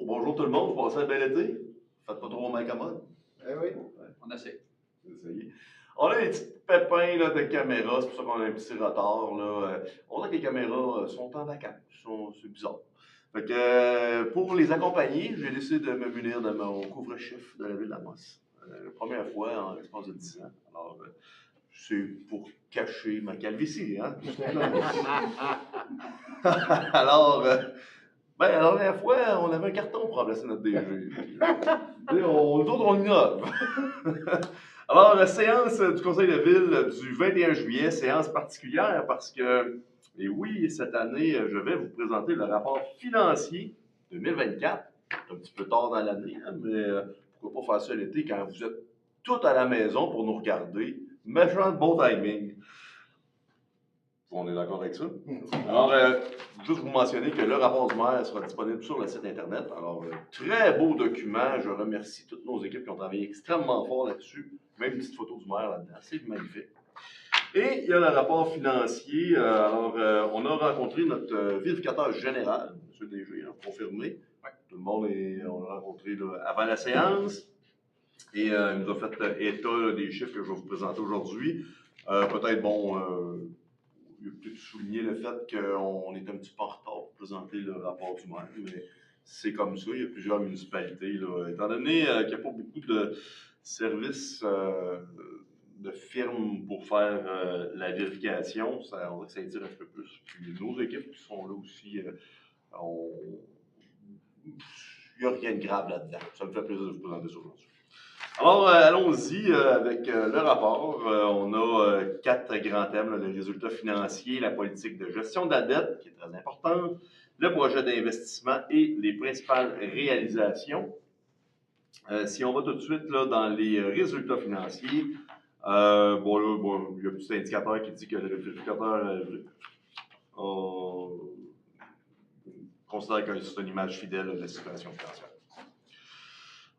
bonjour tout le monde, vous passez un bel été? Faites pas trop mal commode. Eh oui. Ouais, on essaie. On a des petits pépins là, de caméras, c'est pour ça qu'on a un petit retard. Là. On a que les caméras sont en vacances, c'est bizarre. Fait que, pour les accompagner, j'ai décidé de me munir de mon couvre-chef de la ville d'Amos. La première fois en l'espace de 10 ans. Alors, c'est pour cacher ma calvitie, hein? Alors, la dernière fois, on avait un carton pour remplacer notre DG. Nous autres, on innove. Alors, séance du Conseil de ville du 21 juillet, séance particulière parce que, et oui, cette année, je vais vous présenter le rapport financier 2024. C'est un petit peu tard dans l'année, hein, mais pourquoi pas faire ça l'été quand vous êtes tous à la maison pour nous regarder. Méchant de bon timing. On est d'accord avec ça? Alors, juste vous mentionner que le rapport du maire sera disponible sur le site Internet. Alors, très beau document. Je remercie toutes nos équipes qui ont travaillé extrêmement fort là-dessus. Même une petite photo du maire là-dedans. C'est magnifique. Et il y a le rapport financier. On a rencontré notre vérificateur général, M. DG, confirmé. Ouais. Tout le monde on l'a rencontré là, avant la séance. Et il nous a fait état là, des chiffres que je vais vous présenter aujourd'hui. Peut-être, il a peut-être souligné le fait qu'on est un petit peu en retard pour présenter le rapport du maire, mais c'est comme ça. Il y a plusieurs municipalités. Là. Étant donné qu'il n'y a pas beaucoup de services de firmes pour faire la vérification, on va essayer de dire un peu plus. Puis nos équipes qui sont là aussi, il n'y a rien de grave là-dedans. Ça me fait plaisir de vous présenter ça aujourd'hui. Alors, allons-y avec le rapport. On a 4 grands thèmes, là, le résultat financier, la politique de gestion de la dette, qui est très importante, le projet d'investissement et les principales réalisations. Si on va tout de suite là, dans les résultats financiers, il y a un petit indicateur qui dit que le vérificateur considère que c'est une image fidèle de la situation financière.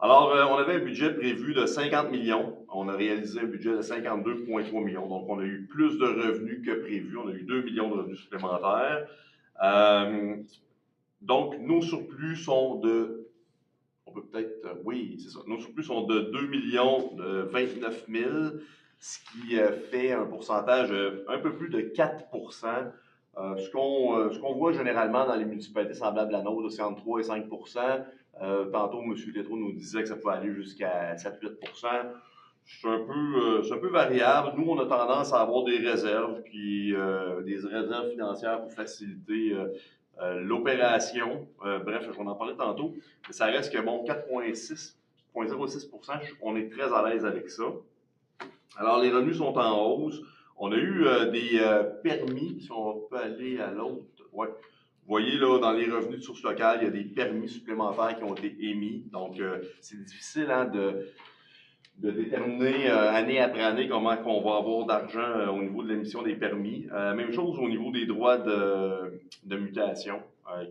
Alors, on avait un budget prévu de 50 millions. On a réalisé un budget de 52,3 millions. Donc, on a eu plus de revenus que prévu. On a eu 2 millions de revenus supplémentaires. Donc, nos surplus sont de... Nos surplus sont de 2 millions de 29 000, ce qui fait un pourcentage un peu plus de 4 ce qu'on voit généralement dans les municipalités semblables à la nôtre, c'est entre 3 et 5 tantôt, M. Tétrault nous disait que ça pouvait aller jusqu'à 7-8 c'est un peu variable. Nous, on a tendance à avoir des réserves, des réserves financières pour faciliter l'opération. Bref, je vais en parler tantôt. Mais ça reste que, 4,06 on est très à l'aise avec ça. Alors, les revenus sont en hausse. On a eu des permis, si on peut aller à l'autre. Ouais. Vous voyez, là, dans les revenus de source locale, il y a des permis supplémentaires qui ont été émis. Donc, c'est difficile de déterminer année après année comment on va avoir d'argent au niveau de l'émission des permis. Même chose au niveau des droits de mutation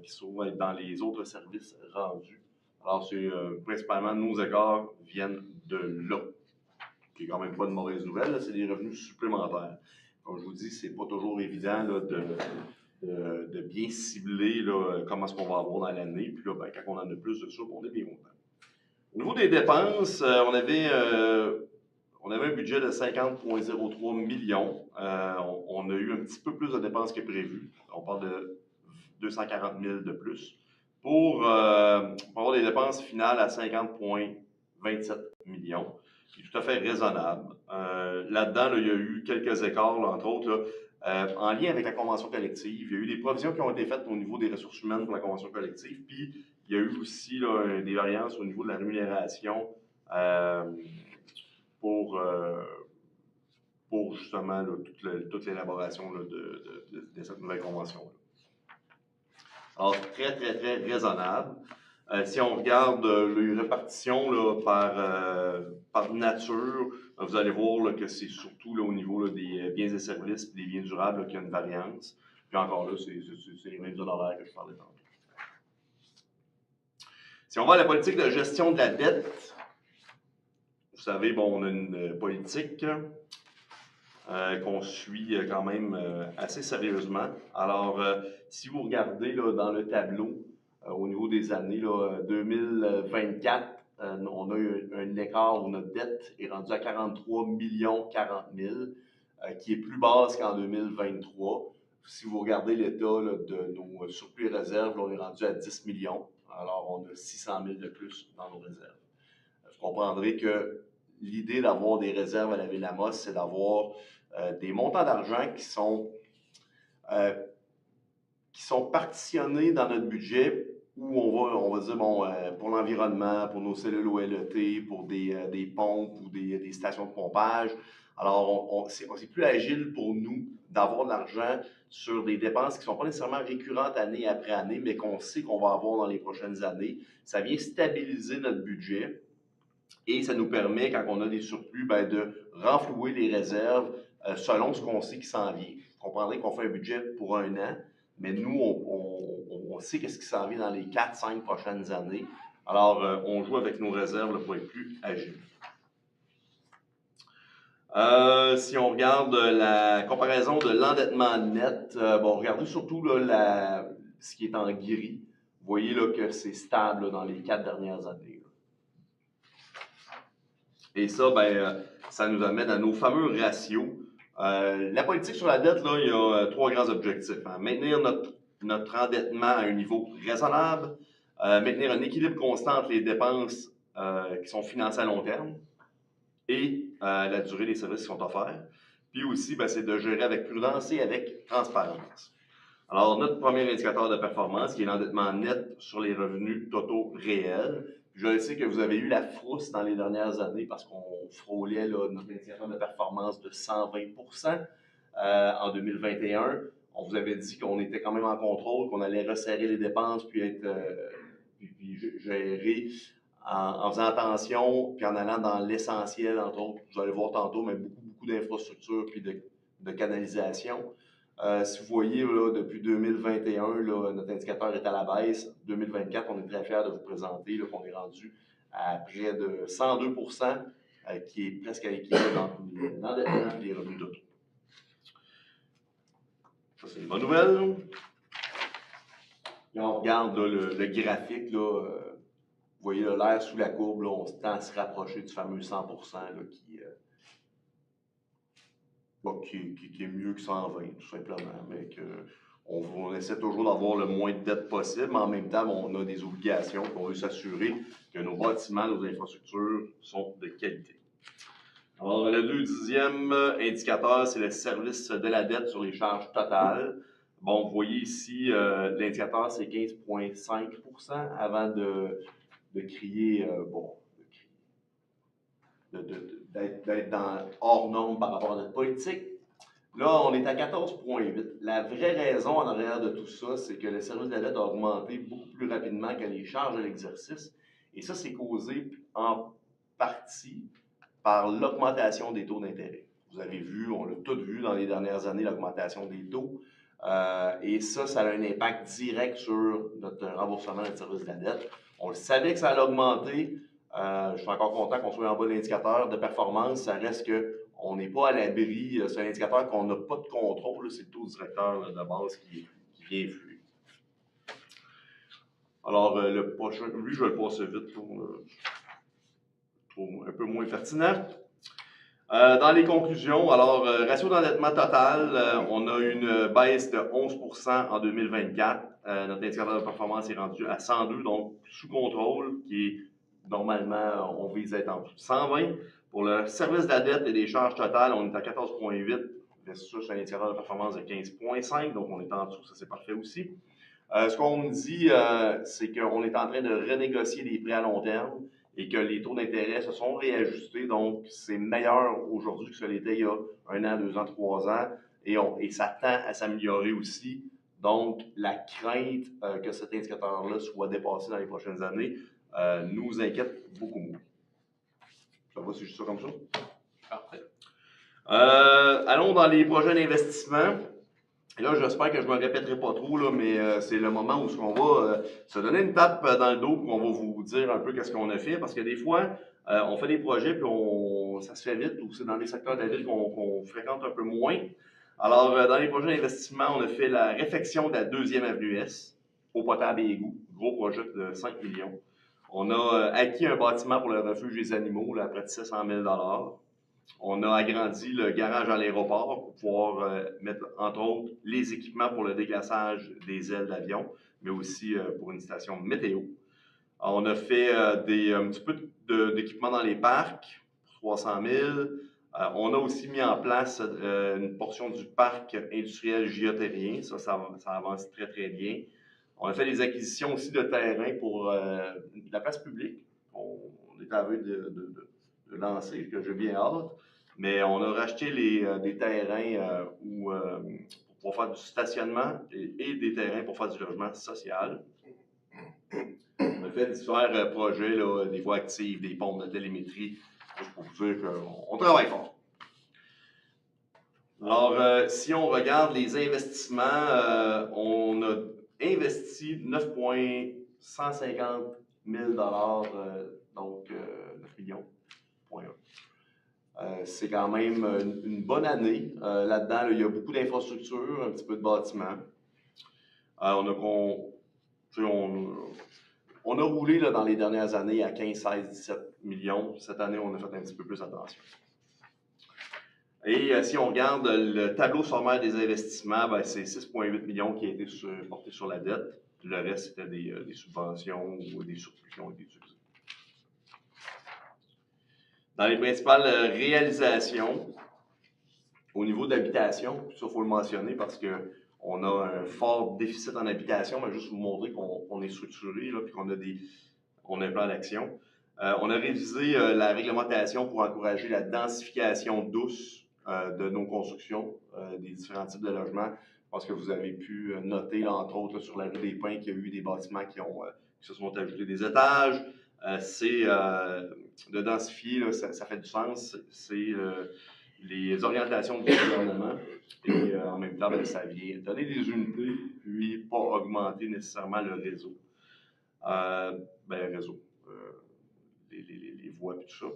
qui sont dans les autres services rendus. Alors, c'est principalement nos écarts viennent de là. Qui n'est quand même pas de mauvaise nouvelle, c'est des revenus supplémentaires. Comme je vous dis, c'est pas toujours évident là, de bien cibler là, comment est-ce qu'on va avoir dans l'année. Puis là, quand on en a plus de ça, on est bien content. Au niveau des dépenses, on avait un budget de 50,03 millions. On a eu un petit peu plus de dépenses que prévu. On parle de 240 000 de plus. Pour avoir des dépenses finales à 50,27 millions. Qui est tout à fait raisonnable. Là-dedans, il y a eu quelques écarts, là, entre autres, en lien avec la convention collective. Il y a eu des provisions qui ont été faites au niveau des ressources humaines pour la convention collective, puis il y a eu aussi là, des variances au niveau de la rémunération pour justement là, toute l'élaboration là, de cette nouvelle convention-là. Alors, très, très, très raisonnable. Si on regarde les répartitions là, par nature, vous allez voir là, que c'est surtout là, au niveau là, des biens et services et des biens durables qu'il y a une variance. Puis encore là, c'est les mêmes honoraires que je parlais tantôt. Si on va à la politique de gestion de la dette, vous savez, on a une politique qu'on suit quand même assez sérieusement. Alors, si vous regardez là, dans le tableau, au niveau des années. Là, 2024, on a eu un écart où notre dette est rendue à 43 40 000, qui est plus basse qu'en 2023. Si vous regardez l'état de nos surplus et réserves, là, on est rendu à 10 millions. Alors, on a 600 000 de plus dans nos réserves. Vous comprendrez que l'idée d'avoir des réserves à la Ville Amos, c'est d'avoir des montants d'argent qui sont partitionnés dans notre budget où on va dire, bon, pour l'environnement, pour nos cellules OLET, pour des pompes ou des stations de pompage. Alors, c'est plus agile pour nous d'avoir de l'argent sur des dépenses qui ne sont pas nécessairement récurrentes année après année, mais qu'on sait qu'on va avoir dans les prochaines années. Ça vient stabiliser notre budget et ça nous permet, quand on a des surplus, de renflouer les réserves selon ce qu'on sait qui s'en vient. Vous comprendrez qu'on fait un budget pour un an, mais nous, on sait qu'est-ce qui s'en vient dans les 4-5 prochaines années. Alors, on joue avec nos réserves là, pour être plus agile. Si on regarde la comparaison de l'endettement net, bon, regardez surtout là, ce qui est en gris. Vous voyez là, que c'est stable là, dans les 4 dernières années. Là. Et ça, ça nous amène à nos fameux ratios. La politique sur la dette, là, il y a 3 grands objectifs. Hein. Maintenir notre endettement à un niveau raisonnable, maintenir un équilibre constant entre les dépenses qui sont financées à long terme et la durée des services qui sont offerts. Puis aussi, c'est de gérer avec prudence et avec transparence. Alors, notre premier indicateur de performance, qui est l'endettement net sur les revenus totaux réels. Je sais que vous avez eu la frousse dans les dernières années parce qu'on frôlait là, notre indicateur de performance de 120% en 2021. On vous avait dit qu'on était quand même en contrôle, qu'on allait resserrer les dépenses puis être puis gérer en faisant attention puis en allant dans l'essentiel, entre autres. Vous allez voir tantôt, mais beaucoup d'infrastructures puis de canalisation. Si vous voyez, là, depuis 2021, là, notre indicateur est à la baisse. 2024, on est très fiers de vous présenter qu'on est rendu à près de 102%, qui est presque à l'équilibre entre l'endettement et les revenus d'auto. Ça, c'est une bonne nouvelle. Et on regarde là, le graphique. Là, vous voyez l'air sous la courbe, là, on tend à se rapprocher du fameux 100% là, qui est mieux que 120, tout simplement, mais on essaie toujours d'avoir le moins de dettes possible, mais en même temps, on a des obligations qu'on veut s'assurer que nos bâtiments, nos infrastructures sont de qualité. Alors, le deuxième indicateur, c'est le service de la dette sur les charges totales. Bon, vous voyez ici, l'indicateur, c'est 15,5% avant de crier, d'être hors norme par rapport à notre politique. Là, on est à 14,8. La vraie raison en arrière de tout ça, c'est que le service de la dette a augmenté beaucoup plus rapidement que les charges de l'exercice. Et ça, c'est causé en partie par l'augmentation des taux d'intérêt. Vous avez vu, on l'a tous vu dans les dernières années, l'augmentation des taux. Et ça a un impact direct sur notre remboursement de service de la dette. On le savait que ça allait augmenter. Je suis encore content qu'on soit en bas de l'indicateur de performance. Ça reste qu'on n'est pas à l'abri. C'est un indicateur qu'on n'a pas de contrôle. C'est le taux directeur de base qui vient influer. Alors, le prochain, lui, je vais le passer vite pour un peu moins pertinent. Dans les conclusions, alors, ratio d'endettement total, on a une baisse de 11% en 2024. Notre indicateur de performance est rendu à 102, donc sous contrôle, qui est normalement, on vise à être en dessous de 120. Pour le service de la dette et des charges totales, on est à 14,8 versus un indicateur de performance de 15,5, donc on est en dessous, ça c'est parfait aussi. Ce qu'on me dit, c'est qu'on est en train de renégocier des prêts à long terme et que les taux d'intérêt se sont réajustés, donc c'est meilleur aujourd'hui que ce l'était il y a 1 an, 2 ans, 3 ans, et ça tend à s'améliorer aussi. Donc, la crainte que cet indicateur-là soit dépassé dans les prochaines années nous inquiète beaucoup moins. Ça va, c'est juste ça comme ça? Parfait. Allons dans les projets d'investissement. Et là, j'espère que je ne me répéterai pas trop, là, mais c'est le moment où on va se donner une tape dans le dos, puis on va vous dire un peu qu'est-ce qu'on a fait, parce que des fois, on fait des projets, puis ça se fait vite, ou c'est dans des secteurs de la ville qu'on fréquente un peu moins. Alors, dans les projets d'investissement, on a fait la réfection de la 2e avenue S, eau potable et égout, gros projet de 5 millions. On a acquis un bâtiment pour le refuge des animaux là, à près de 700 000 $. On a agrandi le garage à l'aéroport pour pouvoir mettre, entre autres, les équipements pour le déglaçage des ailes d'avion, mais aussi pour une station météo. On a fait un petit peu d'équipement dans les parcs, 300 000. On a aussi mis en place une portion du parc industriel géotérrien. Ça avance très, très bien. On a fait des acquisitions aussi de terrain pour la place publique. On est à veille de lancer, que j'ai bien hâte. Mais on a racheté des terrains pour pouvoir faire du stationnement et des terrains pour faire du logement social. On a fait différents projets, là, des voies actives, des pompes de télémétrie, juste pour vous dire qu'on travaille fort. Alors, si on regarde les investissements, on a investi 9,150 000 $, donc 9 millions. C'est quand même une bonne année. Là-dedans, là, il y a beaucoup d'infrastructures, un petit peu de bâtiments. On a roulé là, dans les dernières années à 15, 16, 17 millions. Cette année, on a fait un petit peu plus attention. Et si on regarde le tableau sommaire des investissements, ben, c'est 6,8 millions qui a été porté sur la dette. Le reste, c'était des subventions ou des surplus qui ont été utilisés. Dans les principales réalisations, au niveau de l'habitation, ça, il faut le mentionner parce qu'on a un fort déficit en habitation, mais juste vous montrer qu'on est structuré, là, puis qu'on a un plan d'action. On a révisé la réglementation pour encourager la densification douce de nos constructions, des différents types de logements. Je pense que vous avez pu noter, là, entre autres, là, sur la rue des Pins, qu'il y a eu des bâtiments qui se sont ajoutés des étages. De densifier, là, ça fait du sens. C'est les orientations du gouvernement. Et en même temps, ben, ça vient donner des unités, puis pas augmenter nécessairement le réseau. Les voies et tout ça.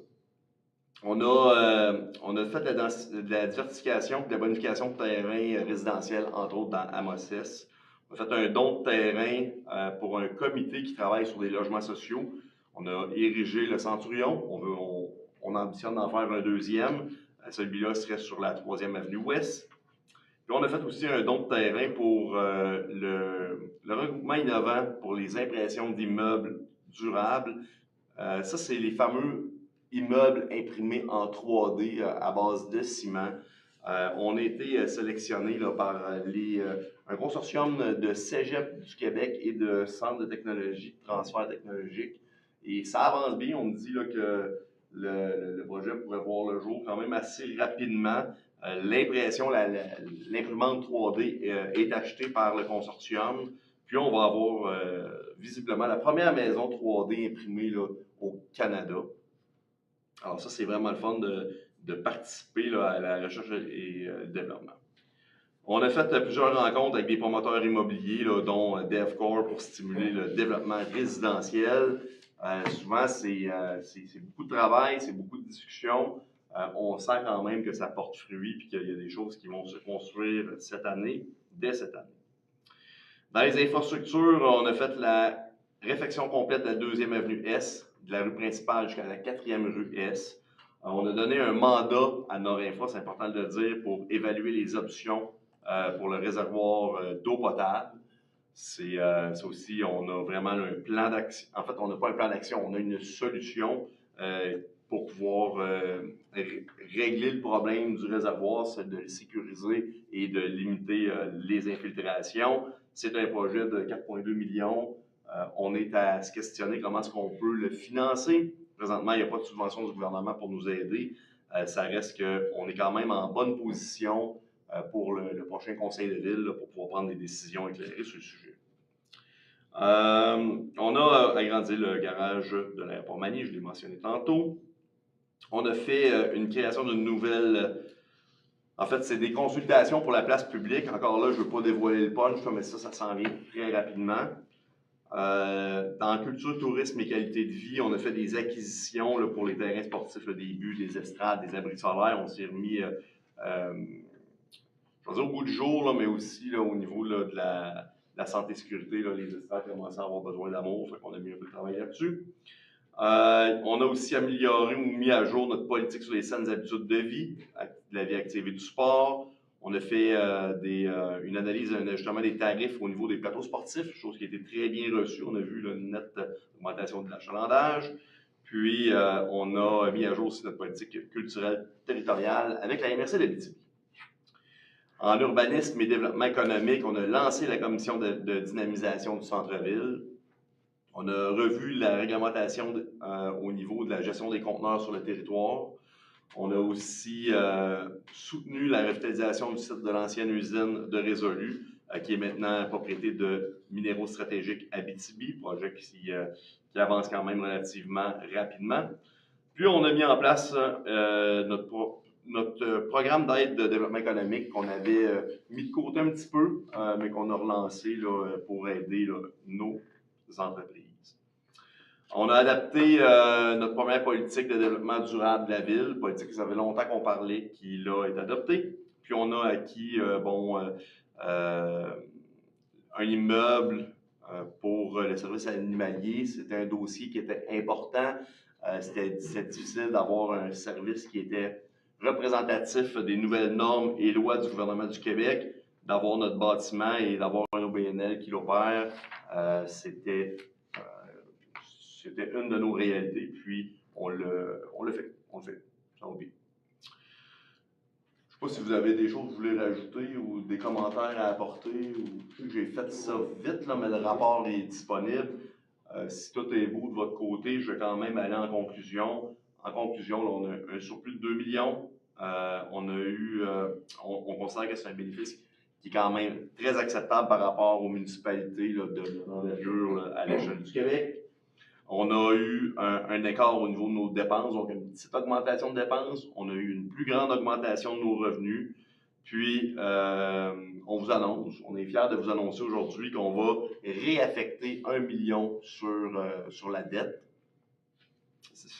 On a fait de la diversification et de la bonification de terrain résidentiel, entre autres dans Amos. On a fait un don de terrain pour un comité qui travaille sur des logements sociaux. On a érigé le Centurion. On ambitionne d'en faire un deuxième. Celui-là serait sur la 3e avenue Ouest. Puis on a fait aussi un don de terrain pour le regroupement innovant pour les impressions d'immeubles durables. Ça, c'est les fameux immeubles imprimés en 3D à base de ciment. On a été sélectionnés là, par un consortium de Cégep du Québec et de Centre de technologie, de transfert technologique. Et ça avance bien. On me dit là, que le projet pourrait voir le jour quand même assez rapidement. L'impression, l'imprimante 3D est achetée par le consortium. Puis on va avoir visiblement la première maison 3D imprimée là, au Canada. Alors ça, c'est vraiment le fun de participer là, à la recherche et le développement. On a fait plusieurs rencontres avec des promoteurs immobiliers, là, dont DevCore pour stimuler le développement résidentiel. Souvent, c'est beaucoup de travail, c'est beaucoup de discussions. On sent quand même que ça porte fruit et qu'il y a des choses qui vont se construire dès cette année. Dans les infrastructures, on a fait la réfection complète de la 2e avenue S, de la rue principale jusqu'à la 4e rue S. On a donné un mandat à Norinfra, c'est important de le dire, pour évaluer les options pour le réservoir d'eau potable. Ça aussi, on a vraiment un plan d'action. En fait, on n'a pas un plan d'action, on a une solution pour pouvoir régler le problème du réservoir, c'est de le sécuriser et de limiter les infiltrations. C'est un projet de 4,2 millions. On est à se questionner comment est-ce qu'on peut le financer. Présentement, il n'y a pas de subvention du gouvernement pour nous aider. Ça reste qu'on est quand même en bonne position pour le prochain conseil de ville là, pour pouvoir prendre des décisions éclairées sur le sujet. On a agrandi le garage de l'aéroport Magny, je l'ai mentionné tantôt. On a fait une création d'une nouvelle... En fait, c'est des consultations pour la place publique. Encore là, je ne veux pas dévoiler le punch, mais ça s'en vient très rapidement. Dans culture, tourisme et qualité de vie, on a fait des acquisitions là, pour les terrains sportifs, là, des buts, des estrades, des abris solaires. On s'est remis, je vais dire au bout du jour, là, mais aussi là, au niveau là, la santé et sécurité, là, les étudiants commençaient à avoir besoin d'amour, fait qu'on a mis un peu de travail là-dessus. On a aussi amélioré ou mis à jour notre politique sur les saines habitudes de vie, la vie active et du sport. On a fait une analyse, un ajustement des tarifs au niveau des plateaux sportifs, chose qui a été très bien reçue. On a vu une nette augmentation de l'achalandage. Puis, on a mis à jour aussi notre politique culturelle territoriale avec la MRC d'Abitibi. En urbanisme et développement économique, on a lancé la commission de dynamisation du centre-ville. On a revu la réglementation au niveau de la gestion des conteneurs sur le territoire. On a aussi soutenu la revitalisation du site de l'ancienne usine de Résolu, qui est maintenant propriété de Minéraux stratégiques Abitibi, projet qui avance quand même relativement rapidement. Puis on a mis en place notre programme d'aide de développement économique qu'on avait mis de côté un petit peu, mais qu'on a relancé là, pour aider là, nos entreprises. On a adapté notre première politique de développement durable de la ville, politique que ça fait longtemps qu'on parlait, qui là est adoptée. Puis on a acquis un immeuble pour le service animalier. C'était un dossier qui était important. C'était difficile d'avoir un service qui était représentatif des nouvelles normes et lois du gouvernement du Québec, d'avoir notre bâtiment et d'avoir un OBNL qui l'opère. C'était une de nos réalités, puis on le fait. Ça va bien. Je ne sais pas si vous avez des choses que vous voulez rajouter ou des commentaires à apporter. J'ai fait ça vite, là, mais le rapport est disponible. Si tout est beau de votre côté, je vais quand même aller en conclusion. En conclusion, là, on a un surplus de 2 millions. On considère que c'est un bénéfice qui est quand même très acceptable par rapport aux municipalités là, de l'envergure à l'échelle du Québec. On a eu un écart au niveau de nos dépenses, donc une petite augmentation de dépenses. On a eu une plus grande augmentation de nos revenus. Puis, on vous annonce, on est fiers de vous annoncer aujourd'hui qu'on va réaffecter 1 million sur la dette.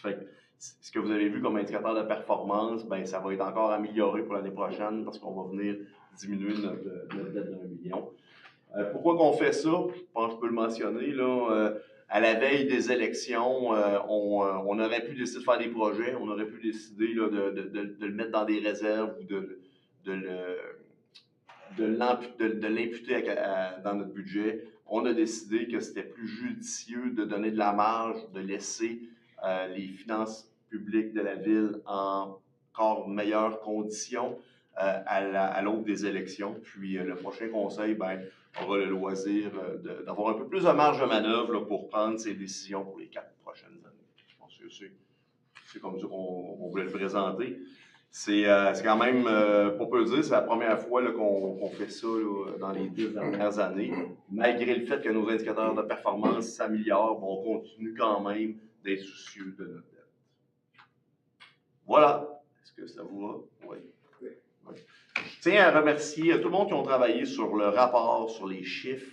Fait, ce que vous avez vu comme indicateur de performance, ben, ça va être encore amélioré pour l'année prochaine parce qu'on va venir diminuer notre dette de 1 million. Pourquoi qu'on fait ça? Je pense que je peux le mentionner, là. À la veille des élections, on aurait pu décider de faire des projets, on aurait pu décider là, de le mettre dans des réserves ou de l'imputer dans notre budget. On a décidé que c'était plus judicieux de donner de la marge, de laisser les finances publiques de la ville en encore meilleures conditions à l'aube des élections. Puis le prochain conseil, ben, aura le loisir d'avoir un peu plus de marge de manœuvre là, pour prendre ses décisions pour les 4 prochaines années. Je pense que c'est comme ça qu'on voulait le présenter. C'est quand même, pour peu dire, c'est la première fois qu'on fait ça là, dans les 10 dernières années. Malgré le fait que nos indicateurs de performance s'améliorent, on continue quand même d'être soucieux de notre dette. Voilà. Est-ce que ça vous va? Oui. Je tiens à remercier tout le monde qui ont travaillé sur le rapport, sur les chiffres,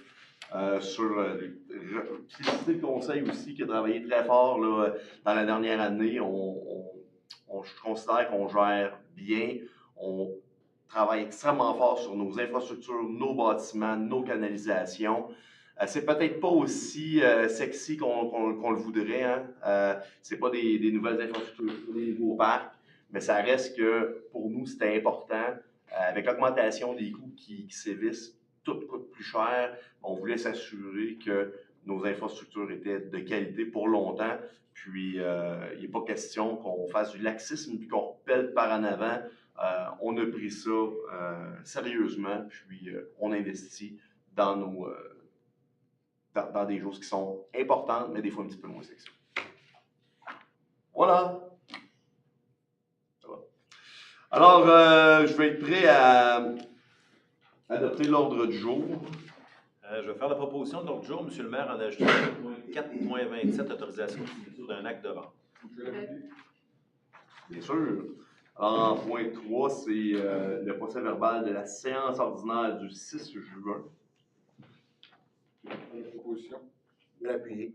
féliciter le conseil aussi qui a travaillé très fort là, dans la dernière année. Je considère qu'on gère bien. On travaille extrêmement fort sur nos infrastructures, nos bâtiments, nos canalisations. C'est peut-être pas aussi sexy qu'on le voudrait. Hein? C'est pas des nouvelles infrastructures, des nouveaux parcs, mais ça reste que pour nous, c'était important. Avec l'augmentation des coûts qui sévissent, tout coûte plus cher. On voulait s'assurer que nos infrastructures étaient de qualité pour longtemps. Puis, il n'est pas question qu'on fasse du laxisme puis qu'on repelle par en avant. On a pris ça sérieusement, puis on investit dans dans des choses qui sont importantes, mais des fois un petit peu moins sexy. Voilà. Alors, je vais être prêt à adopter l'ordre du jour. Je vais faire la proposition de l'ordre du jour. Monsieur le maire en a ajouté 4.27, autorisation de signature d'un acte de vente. Bien sûr. Alors, en point 3, c'est le procès verbal de la séance ordinaire du 6 juin. La proposition. Je vais l'appuyer.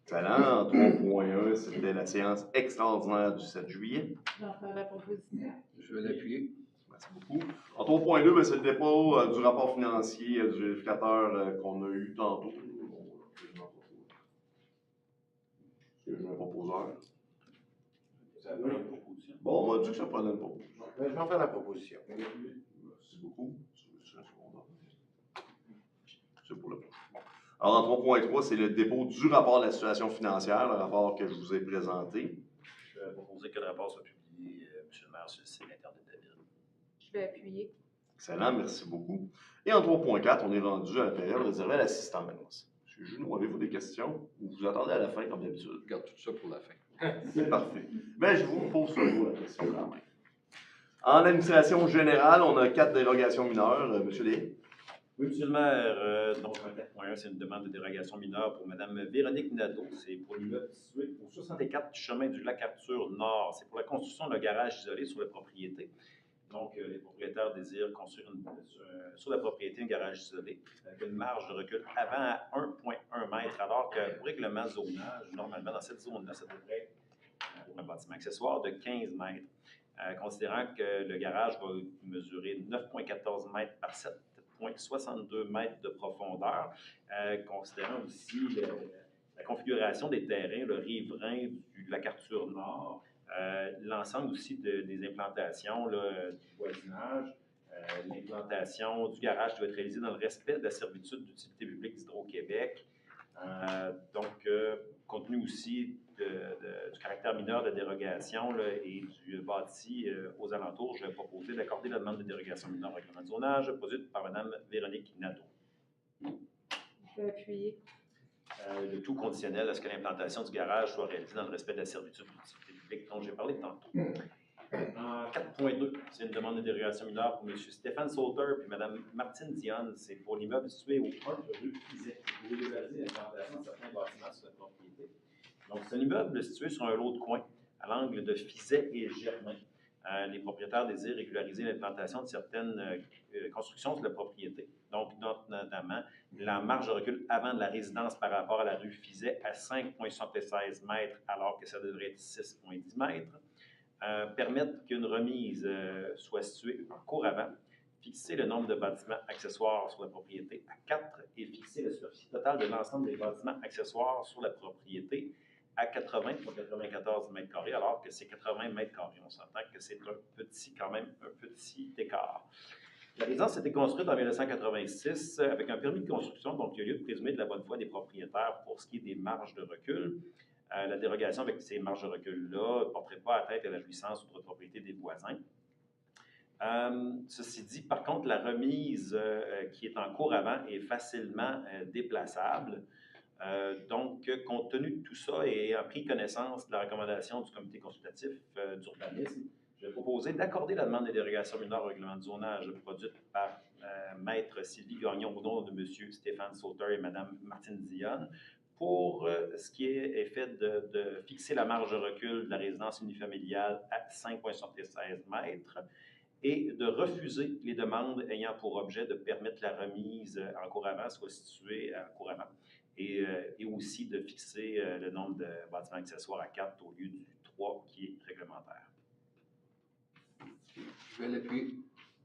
Excellent. En 3.1, c'était la séance extraordinaire du 7 juillet. J'en fais la proposition. Je vais l'appuyer. Merci beaucoup. En 3.2, ben, c'est le dépôt du rapport financier du vérificateur qu'on a eu tantôt. J'ai un proposeur. Vous avez une proposition? Bon, on m'a dit que ça prenait une proposition. Je vais en faire la proposition. Merci beaucoup. C'est pour le prochain. Alors, en 3.3, c'est le dépôt du rapport de la situation financière, le rapport que je vous ai présenté. Je vais proposer que le rapport soit publié, M. le maire, sur le site Internet de David. Je vais appuyer. Excellent, merci beaucoup. Et en 3.4, on est rendu à la période réservée à l'assistance. M. Junot, avez-vous des questions ou vous attendez à la fin comme d'habitude? Je garde tout ça pour la fin. C'est parfait. Mais je vous pose toujours la question quand même. En administration générale, on a 4 dérogations mineures. Monsieur Lé. Oui, M. le maire, donc en 4.1, c'est une demande de dérogation mineure pour Mme Véronique Nadeau. C'est pour l'immeuble situé au 64 chemin du lac Arthur Nord. C'est pour la construction d'un garage isolé sur la propriété. Donc, les propriétaires désirent construire sur la propriété un garage isolé avec une marge de recul avant à 1,1 mètre, alors que pour règlement zonage, normalement, dans cette zone-là, ça devrait être un bâtiment accessoire de 15 mètres. Considérant que le garage va mesurer 9,14 mètres par 7,62 mètres de profondeur, considérant aussi la configuration des terrains, le riverain du lac Arthur Nord, l'ensemble aussi des implantations là, du voisinage, l'implantation du garage doit être réalisée dans le respect de la servitude d'utilité publique d'Hydro-Québec. Donc, compte tenu aussi du caractère mineur de dérogation là, et du bâti aux alentours, je vais proposer d'accorder la demande de dérogation mineure au règlement de zonage produite par Mme Véronique Nadeau. Je vais appuyer. Le tout conditionnel à ce que l'implantation du garage soit réalisée dans le respect de la servitude d'utilité publique dont j'ai parlé tantôt. En 4.2, c'est une demande de dérogation mineure pour M. Stéphane Sauter et Mme Martine Dionne. C'est pour l'immeuble situé au 1 rue Fizet. Pour régulariser l'implantation de certains bâtiments sur la propriété. Donc, c'est un immeuble situé sur un lot de coin à l'angle de Fizet et Germain. Les propriétaires désirent régulariser l'implantation de certaines constructions sur la propriété. Donc, notamment, la marge de recul avant de la résidence par rapport à la rue Fizet à 5,76 mètres, alors que ça devrait être 6,10 mètres. Permettre qu'une remise soit située en cours avant, fixer le nombre de bâtiments accessoires sur la propriété à 4 et fixer la superficie totale de l'ensemble des bâtiments accessoires sur la propriété à 80 pour 94 mètres carrés, alors que c'est 80 mètres carrés. On s'entend que c'est quand même un petit écart. La résidence a été construite en 1986 avec un permis de construction, donc il y a lieu de présumer de la bonne foi des propriétaires pour ce qui est des marges de recul. La dérogation avec ces marges de recul-là ne porterait pas atteinte à la jouissance ou de propriété des voisins. Ceci dit, par contre, la remise qui est en cours avant est facilement déplaçable. Donc, compte tenu de tout ça et ayant pris connaissance de la recommandation du comité consultatif d'urbanisme, je vais proposer d'accorder la demande de dérogation mineure au règlement de zonage produite par Maître Sylvie Gagnon au nom de M. Stéphane Sauter et Mme Martine Dionne pour ce qui est fait de fixer la marge de recul de la résidence unifamiliale à 5,76 mètres et de refuser les demandes ayant pour objet de permettre la remise en cours avant soit située en cours avant et aussi de fixer le nombre de bâtiments accessoires à 4 au lieu du 3 qui est réglementaire. Je vais l'appuyer.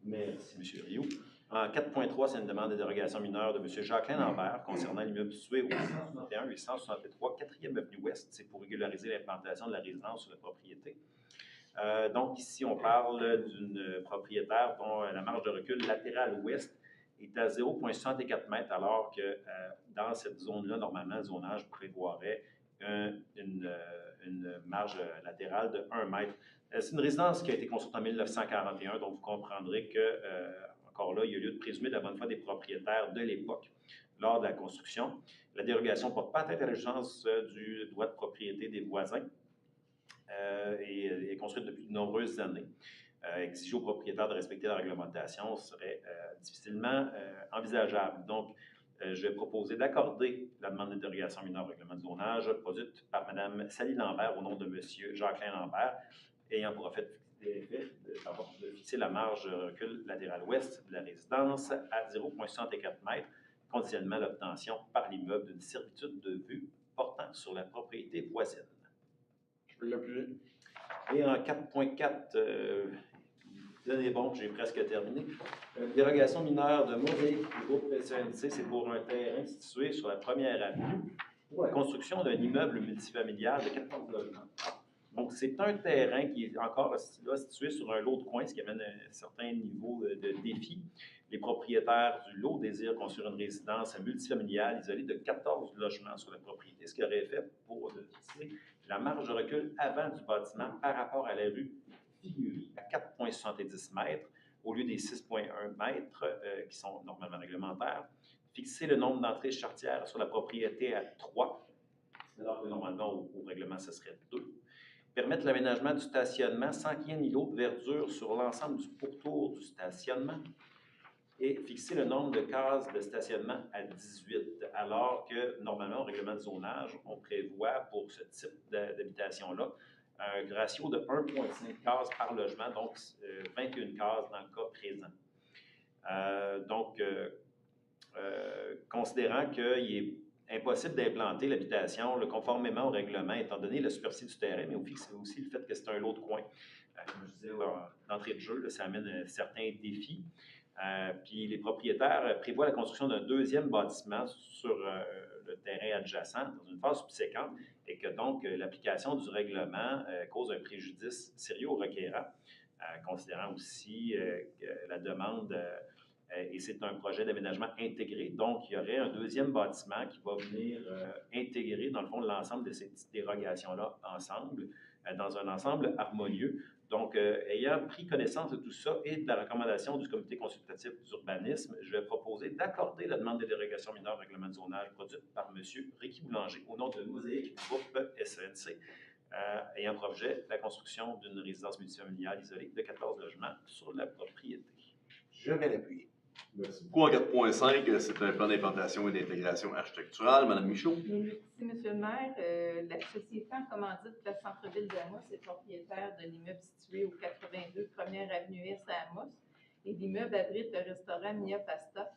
Merci, M. Rioux. En 4.3, c'est une demande de dérogation mineure de M. Jacqueline Lambert concernant l'immeuble situé au 161 et 163 4e Avenue Ouest. C'est pour régulariser l'implantation de la résidence sur la propriété. Donc, ici, on parle d'une propriétaire dont la marge de recul latérale ouest est à 0,64 mètres, alors que dans cette zone-là, normalement, le zonage prévoirait une marge latérale de 1 mètre. C'est une résidence qui a été construite en 1941, donc vous comprendrez que, encore là, il y a lieu de présumer de la bonne foi des propriétaires de l'époque lors de la construction. La dérogation ne porte pas atteinte à la jouissance du droit de propriété des voisins et est construite depuis de nombreuses années. Exiger aux propriétaires de respecter la réglementation serait difficilement envisageable. Donc, je vais proposer d'accorder la demande de dérogation mineure au règlement de zonage produite par Mme Sally Lambert au nom de M. Jacqueline Lambert, ayant pour effet de fixer la marge de recul latérale ouest de la résidence à 0,64 mètres, conditionnellement l'obtention par l'immeuble d'une servitude de vue portant sur la propriété voisine. Je peux l'appuyer. Et en 4.4, Tenez bon, j'ai presque terminé. Dérogation mineure de Mosaïque du groupe SNC, c'est pour un terrain situé sur la première avenue pour la construction d'un immeuble multifamilial de 14 logements. Donc, c'est un terrain qui est encore là, situé sur un lot de coins, ce qui amène un certain niveau de défi. Les propriétaires du lot désirent construire une résidence multifamiliale isolée de 14 logements sur la propriété, ce qui aurait fait pour la marge de recul avant du bâtiment par rapport à la rue figurée à 4,70 mètres au lieu des 6,1 mètres qui sont normalement réglementaires. Fixer le nombre d'entrées charretières sur la propriété à 3, alors que normalement au règlement ce serait 2. Permettre l'aménagement du stationnement sans qu'il y ait un îlot de verdure sur l'ensemble du pourtour du stationnement et fixer le nombre de cases de stationnement à 18, alors que normalement au règlement de zonage, on prévoit pour ce type d'habitation-là un ratio de 1,5 cases par logement, donc 21 cases dans le cas présent. Considérant qu'il est impossible d'implanter l'habitation conformément au règlement, étant donné la superficie du terrain, mais aussi le fait que c'est un lot de coin. Comme je disais, d'entrée de jeu, là, ça amène certains défis. Puis les propriétaires prévoient la construction d'un deuxième bâtiment sur le terrain adjacent dans une phase subséquente et que donc l'application du règlement cause un préjudice sérieux au requérant, considérant aussi que la demande et c'est un projet d'aménagement intégré. Donc, il y aurait un deuxième bâtiment qui va venir intégrer, dans le fond, l'ensemble de ces petites dérogations-là ensemble, dans un ensemble harmonieux. Donc, ayant pris connaissance de tout ça et de la recommandation du Comité consultatif d'urbanisme, je vais proposer d'accorder la demande de dérogation mineure au règlement de zonage produite par M. Ricky Boulanger au nom de Mosaïque Groupe SNC, ayant pour objet la construction d'une résidence multifamiliale isolée de 14 logements sur la propriété. Je vais l'appuyer. Merci beaucoup. En 4.5, c'est un plan d'implantation et d'intégration architecturale. Madame Michaud. Merci, Monsieur le maire. La société en commandite Place Centre-Ville d'Amos est propriétaire de l'immeuble situé au 82 première avenue Est à Amos. Et l'immeuble abrite le restaurant Mia Pasta.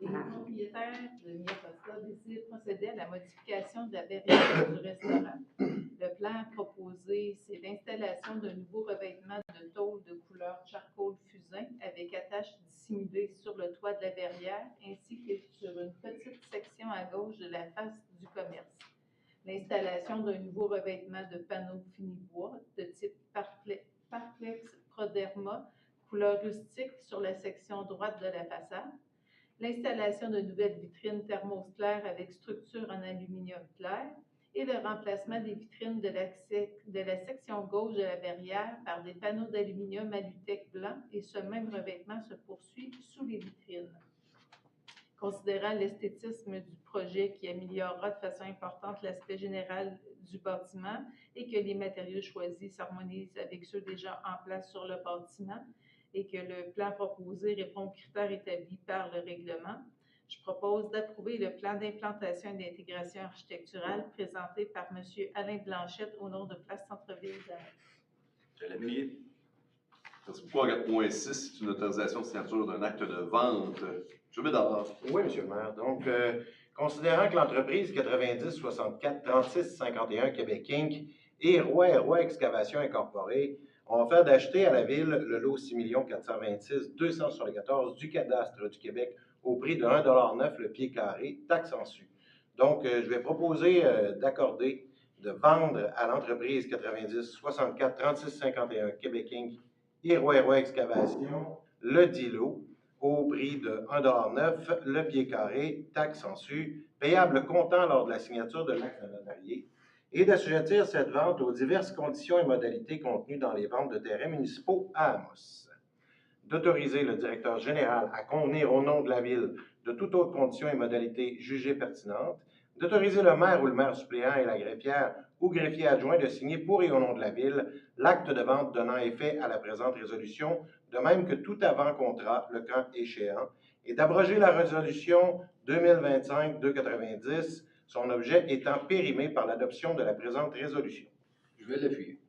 Et les propriétaires de Mia Pasta décident de procéder à la modification de la verrière du restaurant. Le plan proposé, c'est l'installation d'un nouveau revêtement de tôle de couleur charcoal fusain avec attache dissimulée sur le toit de la verrière ainsi que sur une petite section à gauche de la face du commerce. L'installation d'un nouveau revêtement de panneaux fini bois de type Parflex Proderma, couleur rustique sur la section droite de la façade. L'installation de nouvelles vitrines thermosclaires avec structure en aluminium clair et le remplacement des vitrines de la section gauche de la verrière par des panneaux d'aluminium Alutec blanc et ce même revêtement se poursuit sous les vitrines. Considérant l'esthétisme du projet qui améliorera de façon importante l'aspect général du bâtiment et que les matériaux choisis s'harmonisent avec ceux déjà en place sur le bâtiment et que le plan proposé répond aux critères établis par le règlement, je propose d'approuver le plan d'implantation et d'intégration architecturale présenté par M. Alain Blanchette au nom de Place Centre-Ville d'Amos. Je l'appuie. Merci beaucoup. En 4.6, c'est une autorisation de signature d'un acte de vente. M. Bédard. Oui, Monsieur le maire. Donc, considérant que l'entreprise 90-64-36-51 Québec Inc. et Roy Excavation Incorporée ont offert d'acheter à la Ville le lot 6 426 274 du cadastre du Québec au prix de 1,9 $ le pied carré, taxe en su. Donc, je vais proposer d'accorder, de vendre à l'entreprise 90-64-36-51 Québec Inc. et Roy Excavation le dit lot au prix de 1,9 $ le pied carré, taxe en su, payable comptant lors de la signature de l'acte notarié, et d'assujettir cette vente aux diverses conditions et modalités contenues dans les ventes de terrains municipaux à Amos. D'autoriser le directeur général à convenir au nom de la Ville de toute autre condition et modalité jugée pertinente, d'autoriser le maire ou le maire suppléant et la greffière ou greffier adjoint de signer pour et au nom de la Ville l'acte de vente donnant effet à la présente résolution, de même que tout avant-contrat, le cas échéant, et d'abroger la résolution 2025-290, son objet étant périmé par l'adoption de la présente résolution. Je vais l'appuyer.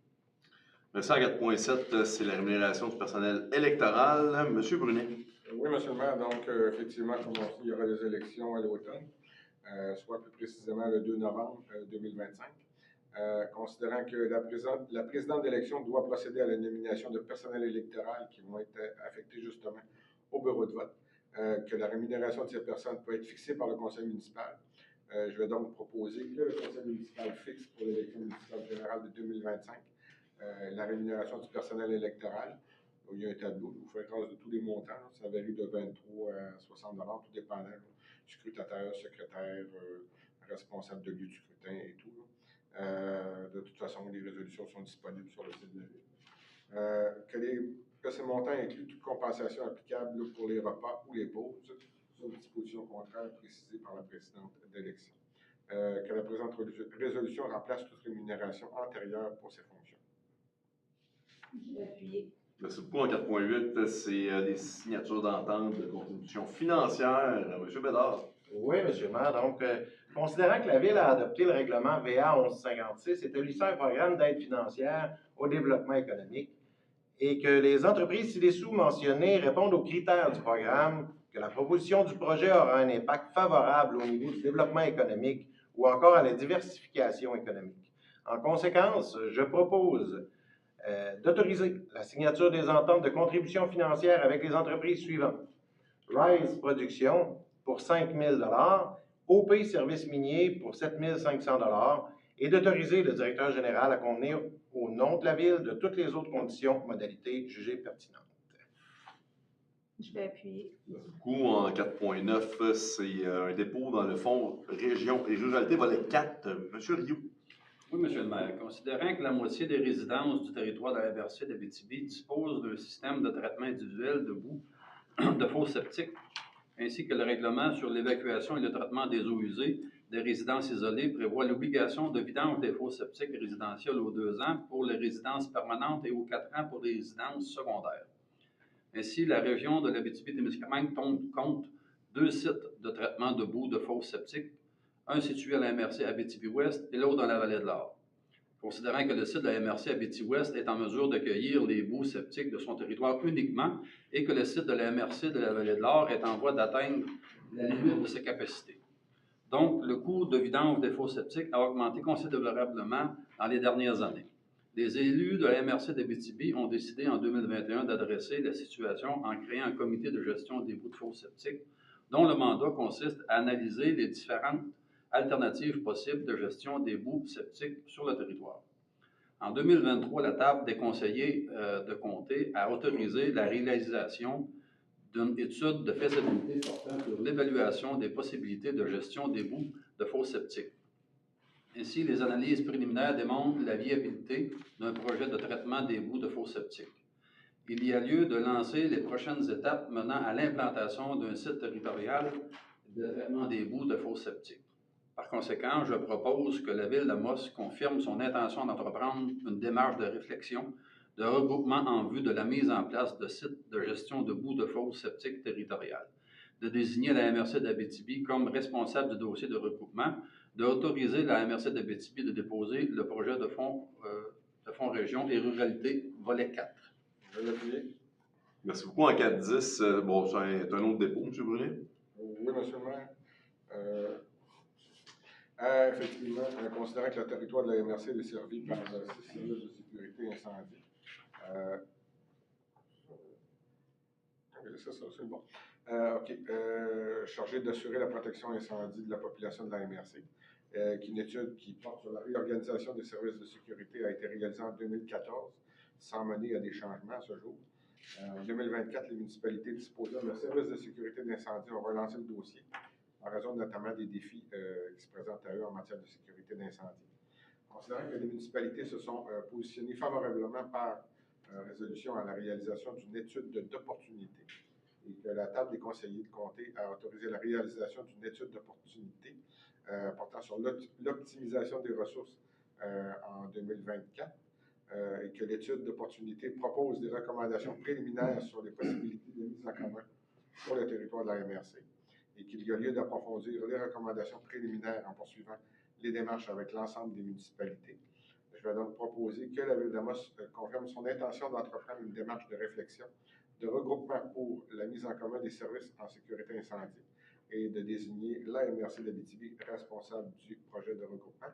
Le 104.7, c'est la rémunération du personnel électoral. M. Brunet. Oui, M. le maire. Donc, effectivement, comme on sait, il y aura des élections à l'automne, soit plus précisément le 2 novembre 2025. Considérant que la présidente d'élection doit procéder à la nomination de personnel électoral qui vont être affectés justement au bureau de vote, que la rémunération de ces personnes peut être fixée par le conseil municipal. Je vais donc proposer que le conseil municipal fixe pour l'élection municipale générale de 2025 la rémunération du personnel électoral. Il y a un tableau qui vous fait grâce de tous les montants. Ça varie de 23 à 60 $, tout dépendant. Scrutateur, secrétaire, responsable de lieu de scrutin et tout. De toute façon, les résolutions sont disponibles sur le site de la Ville. Que ces montants incluent toute compensation applicable pour les repas ou les pauses, sur une disposition contraire précisée par la présidente d'élection. Que la présente résolution remplace toute rémunération antérieure pour ces fonctions. Je vais appuyer. Merci beaucoup. En 4.8, c'est des signatures d'entente de contribution financière. M. Bédard. Oui, M. le maire. Donc, considérant que la Ville a adopté le règlement VA 1156 établissant un programme d'aide financière au développement économique et que les entreprises ci-dessous mentionnées répondent aux critères du programme, que la proposition du projet aura un impact favorable au niveau du développement économique ou encore à la diversification économique. En conséquence, je propose d'autoriser la signature des ententes de contribution financière avec les entreprises suivantes. Rise Production pour 5 000 $, OP Services miniers pour 7 500 $ et d'autoriser le directeur général à convenir au nom de la Ville de toutes les autres conditions, modalités jugées pertinentes. Je vais appuyer. Merci beaucoup. En 4.9, c'est un dépôt dans le fonds Région et Ruralité, volet 4. M. Rioux. Oui, Monsieur le maire. Considérant que la moitié des résidences du territoire de la MRC d'Abitibi disposent d'un système de traitement individuel de boue de fosse septique, ainsi que le règlement sur l'évacuation et le traitement des eaux usées des résidences isolées prévoit l'obligation de vidange des fosses septiques résidentielles aux 2 ans pour les résidences permanentes et aux 4 ans pour les résidences secondaires. Ainsi, la région de l'Abitibi-Témiscamingue compte 2 sites de traitement de boue de fosse septique, un situé à la MRC Abitibi-Ouest et l'autre dans la vallée de l'Or. Considérant que le site de la MRC Abitibi-Ouest est en mesure d'accueillir les boues septiques de son territoire uniquement et que le site de la MRC de la vallée de l'Or est en voie d'atteindre la limite de ses capacités. Donc, le coût de vidange des fosses septiques a augmenté considérablement dans les dernières années. Les élus de la MRC d'Abitibi ont décidé en 2021 d'adresser la situation en créant un comité de gestion des boues de fosses septiques dont le mandat consiste à analyser les différentes alternatives possibles de gestion des boues septiques sur le territoire. En 2023, la table des conseillers de comté a autorisé la réalisation d'une étude de faisabilité portant sur l'évaluation des possibilités de gestion des boues de fosses septiques. Ainsi, les analyses préliminaires démontrent la viabilité d'un projet de traitement des boues de fosses septiques. Il y a lieu de lancer les prochaines étapes menant à l'implantation d'un site territorial de traitement des boues de fosses septiques. Par conséquent, je propose que la Ville d'Amos confirme son intention d'entreprendre une démarche de réflexion, de regroupement en vue de la mise en place de sites de gestion de boues de fosses septiques territoriales, de désigner la MRC d'Abitibi comme responsable du dossier de regroupement, d'autoriser la MRC d'Abitibi de déposer le projet de fonds Région et Ruralité, volet 4. Je vais l'appuyer. Merci beaucoup. En 4.10, bon, c'est un autre dépôt, M. Brunet. Oui, Monsieur le maire. Effectivement, considérant que le territoire de la MRC est desservi par 6 services de sécurité incendie. Ça, c'est bon. Chargé d'assurer la protection incendie de la population de la MRC. Qu'une étude qui porte sur la réorganisation des services de sécurité a été réalisée en 2014, sans mener à des changements à ce jour. En 2024, les municipalités disposant de services de sécurité d'incendie ont relancé le dossier, en raison notamment des défis qui se présentent à eux en matière de sécurité d'incendie. Considérant que les municipalités se sont positionnées favorablement par résolution à la réalisation d'une étude d'opportunité et que la table des conseillers de comté a autorisé la réalisation d'une étude d'opportunité portant sur l'optimisation des ressources en 2024 et que l'étude d'opportunité propose des recommandations préliminaires sur les possibilités de mise en commun pour le territoire de la MRC et qu'il y a lieu d'approfondir les recommandations préliminaires en poursuivant les démarches avec l'ensemble des municipalités. Je vais donc proposer que la Ville d'Amos confirme son intention d'entreprendre une démarche de réflexion, de regroupement pour la mise en commun des services en sécurité incendie et de désigner l'AMRC d'Abitibi responsable du projet de regroupement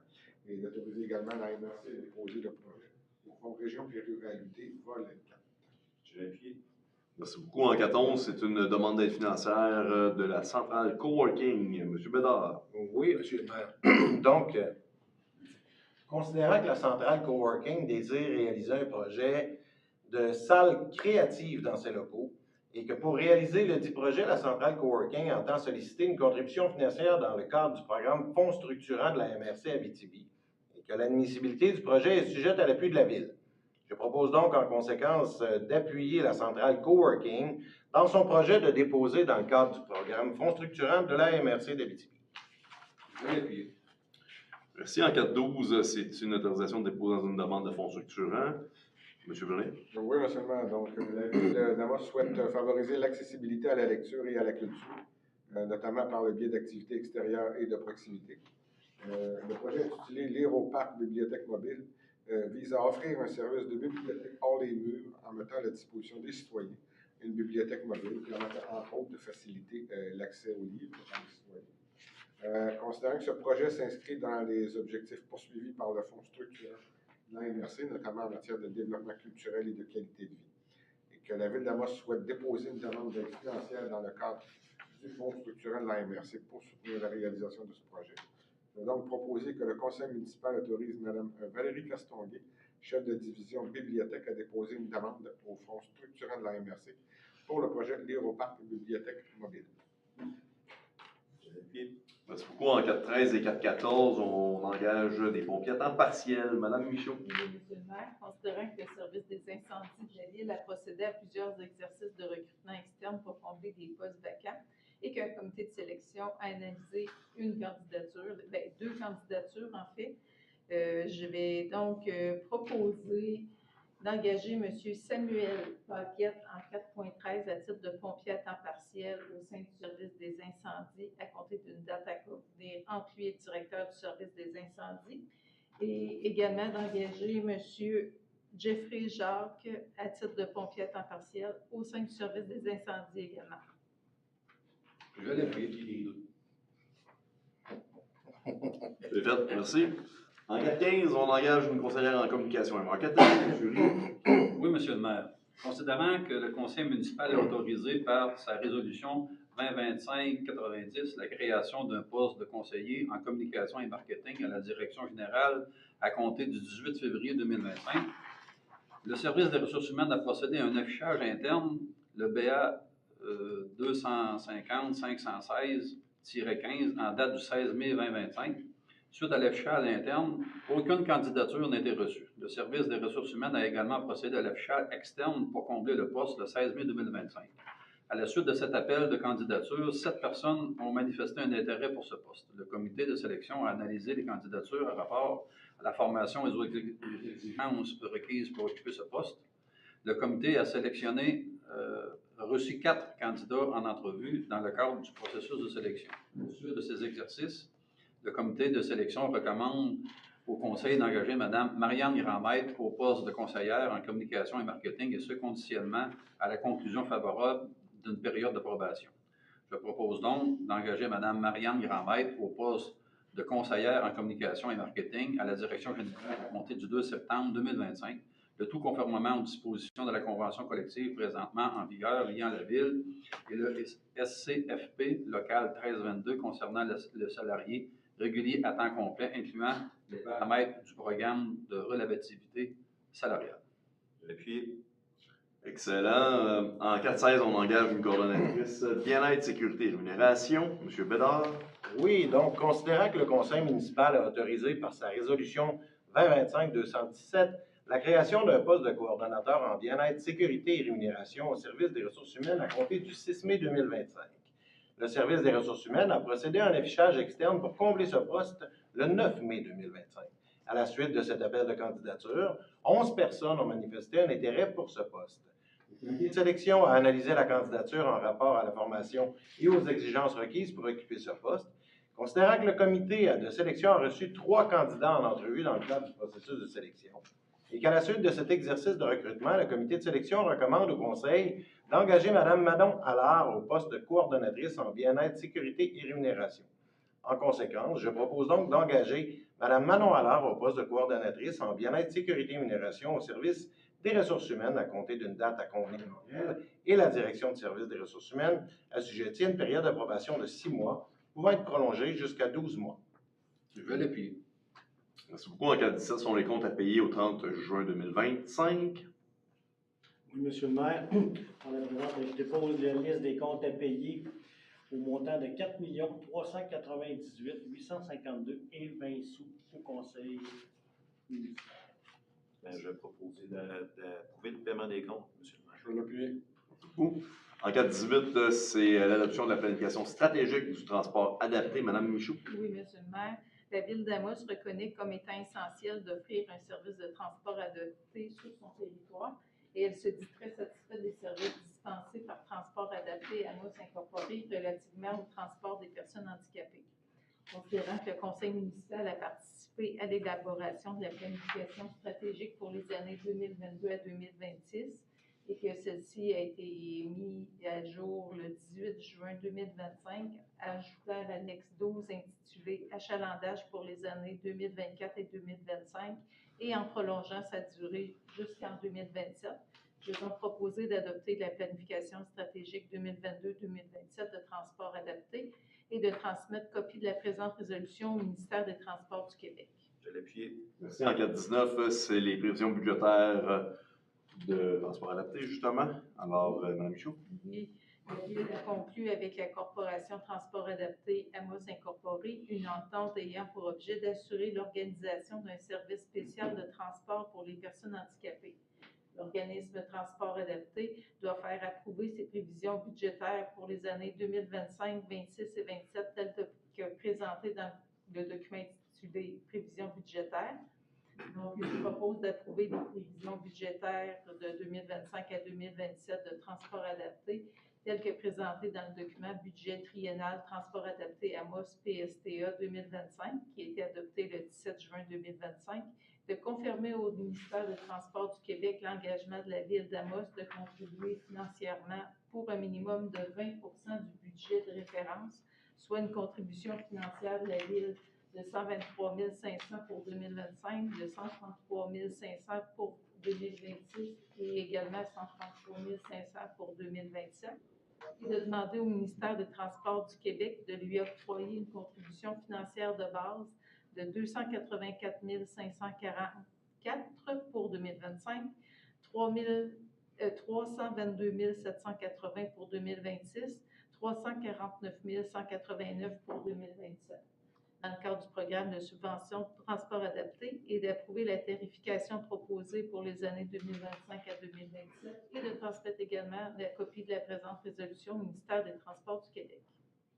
et d'autoriser également l'AMRC à déposer le projet au Fonds Région Pluralité vol 4. Je l'appuie. Merci beaucoup. En 411, c'est une demande d'aide financière de la centrale Coworking. Monsieur Bédard. Oui, monsieur le maire. Donc, considérant que la centrale Coworking désire réaliser un projet de salle créative dans ses locaux et que pour réaliser le dit projet, la centrale Coworking entend solliciter une contribution financière dans le cadre du programme Fonds structurant de la MRC Abitibi et que l'admissibilité du projet est sujette à l'appui de la Ville. Je propose donc en conséquence d'appuyer la centrale Coworking dans son projet de déposer dans le cadre du programme Fonds structurant de la MRC d'Abitibi. Je vais l'appuyer. Merci. En 412, c'est une autorisation de dépôt dans une demande de fonds structurants. Monsieur Brunet. Oui, monsieur le maire. Donc, la Ville d'Amos souhaite favoriser l'accessibilité à la lecture et à la culture, notamment par le biais d'activités extérieures et de proximité. Le projet intitulé Lire au parc bibliothèque mobile vise à offrir un service de bibliothèque hors les murs en mettant à la disposition des citoyens une bibliothèque mobile permettant entre autres de faciliter l'accès aux livres par les citoyens. Considérant que ce projet s'inscrit dans les objectifs poursuivis par le Fonds structurant de l'AMRC, notamment en matière de développement culturel et de qualité de vie, et que la Ville d'Amos souhaite déposer une demande d'aide financière dans le cadre du Fonds structurant de l'AMRC pour soutenir la réalisation de ce projet. Je vais donc proposer que le Conseil municipal autorise Mme Valérie Castonguay, chef de division bibliothèque, à déposer une demande au Fonds structurant de l'AMRC pour le projet Lire au parc bibliothèque mobile. Merci beaucoup. En 413 et 414, on engage des pompiers à temps partiel. Madame Michaud. Oui, monsieur le maire, considérant que le service des incendies de la Ville a procédé à plusieurs exercices de recrutement externe pour combler des postes vacants et qu'un comité de sélection a analysé une candidature, deux candidatures en fait, je vais donc proposer d'engager M. Samuel Paquette en 4.13 à titre de pompier à temps partiel au sein du service des incendies à compter d'une date à convenir entre lui et le directeur du service des incendies. Et également d'engager M. Jeffrey Jacques à titre de pompier à temps partiel au sein du service des incendies également. Je vais l'appuyer. C'est fait. Merci. En 415, on engage une conseillère en communication et marketing. Monsieur Rie. Oui, monsieur le maire. Considérant que le conseil municipal a autorisé par sa résolution 2025-90 la création d'un poste de conseiller en communication et marketing à la direction générale à compter du 18 février 2025, le service des ressources humaines a procédé à un affichage interne, le BA 250-516-15 en date du 16 mai 2025. Suite à l'affichage interne, aucune candidature n'a été reçue. Le service des ressources humaines a également procédé à l'affichage externe pour combler le poste le 16 mai 2025. À la suite de cet appel de candidature, 7 personnes ont manifesté un intérêt pour ce poste. Le comité de sélection a analysé les candidatures à rapport à la formation et aux exigences requises pour occuper ce poste. Le comité a reçu 4 candidats en entrevue dans le cadre du processus de sélection. À la suite de ces exercices, le comité de sélection recommande au conseil d'engager Mme Marianne Grandmaître au poste de conseillère en communication et marketing, et ce conditionnellement à la conclusion favorable d'une période de probation. Je propose donc d'engager Mme Marianne Grandmaître au poste de conseillère en communication et marketing à la direction générale à compter du 2 septembre 2025, le tout conformément aux dispositions de la convention collective présentement en vigueur liant la Ville et le SCFP local 1322 concernant le salarié régulier à temps complet, incluant les paramètres du programme de relèvabilité salariale. Appuyez. Excellent. En 416, on engage une coordonnatrice bien-être, sécurité et rémunération. Monsieur Bédard. Oui, donc, considérant que le conseil municipal a autorisé par sa résolution 2025-217 la création d'un poste de coordonnateur en bien-être, sécurité et rémunération au service des ressources humaines à compter du 6 mai 2025. Le service des ressources humaines a procédé à un affichage externe pour combler ce poste le 9 mai 2025. À la suite de cet appel de candidature, 11 personnes ont manifesté un intérêt pour ce poste. Le comité de sélection a analysé la candidature en rapport à la formation et aux exigences requises pour occuper ce poste. Considérant que le comité de sélection a reçu 3 candidats en entrevue dans le cadre du processus de sélection, et qu'à la suite de cet exercice de recrutement, le comité de sélection recommande au Conseil d'engager Mme Manon Allard au poste de coordonnatrice en bien-être, sécurité et rémunération. En conséquence, je propose donc d'engager Mme Manon Allard au poste de coordonnatrice en bien-être, sécurité et rémunération au service des ressources humaines à compter d'une date à convenir entre elle et la direction de service des ressources humaines assujettie à une période d'approbation de 6 mois, pouvant être prolongée jusqu'à 12 mois. Je vais l'appuyer. Merci beaucoup. En cas de 17, sont les comptes à payer au 30 juin 2025. Oui, Monsieur le maire, en la présente, je dépose la liste des comptes à payer au montant de 4 398 852 et 20 sous au Conseil municipal. Je vais proposer d'approuver le paiement des comptes, M. le maire. Je vais l'appuyer. En cas de 18, c'est l'adoption de la planification stratégique du transport adapté. Madame Michaud. Oui, Monsieur le maire. La Ville d'Amos reconnaît comme étant essentiel d'offrir un service de transport adapté sur son territoire et elle se dit très satisfaite des services dispensés par Transport adapté Amos Incorporé relativement au transport des personnes handicapées. Considérant que le Conseil municipal a participé à l'élaboration de la planification stratégique pour les années 2022 à 2026 et que celle-ci a été mise à jour le 18 juin 2025, ajoutant l'annexe 12 intitulée « Achalandage pour les années 2024 et 2025 » et en prolongeant sa durée jusqu'en 2027. Je vais donc proposer d'adopter la planification stratégique 2022-2027 de transport adapté et de transmettre copie de la présente résolution au ministère des Transports du Québec. Je vais l'appuyer. Merci. En cas de 19, c'est les prévisions budgétaires de transport adapté, justement. Alors, Mme Michaud. Oui, la Ville a conclu avec la Corporation Transport adapté Amos Incorporé une entente ayant pour objet d'assurer l'organisation d'un service spécial de transport pour les personnes handicapées. L'organisme Transport adapté doit faire approuver ses prévisions budgétaires pour les années 2025, 26 et 27 telles que présentées dans le document intitulé « Prévisions budgétaires ». Donc, je propose d'approuver les prévisions budgétaires de 2025 à 2027 de transport adapté, telles que présentées dans le document budget triennal transport adapté Amos PSTA 2025, qui a été adopté le 17 juin 2025, de confirmer au ministère des Transports du Québec l'engagement de la Ville d'Amos de contribuer financièrement pour un minimum de 20 du budget de référence, soit une contribution financière de la Ville de 123 500 pour 2025, de 133 500 pour 2026 et également 133 500 pour 2027. Et de demander au ministère des Transports du Québec de lui octroyer une contribution financière de base de 284 544 pour 2025, 322 780 pour 2026, 349 189 pour 2027. Dans le cadre du programme de subvention de transport adapté et d'approuver la tarification proposée pour les années 2025 à 2027 et de transmettre également la copie de la présente résolution au ministère des Transports du Québec.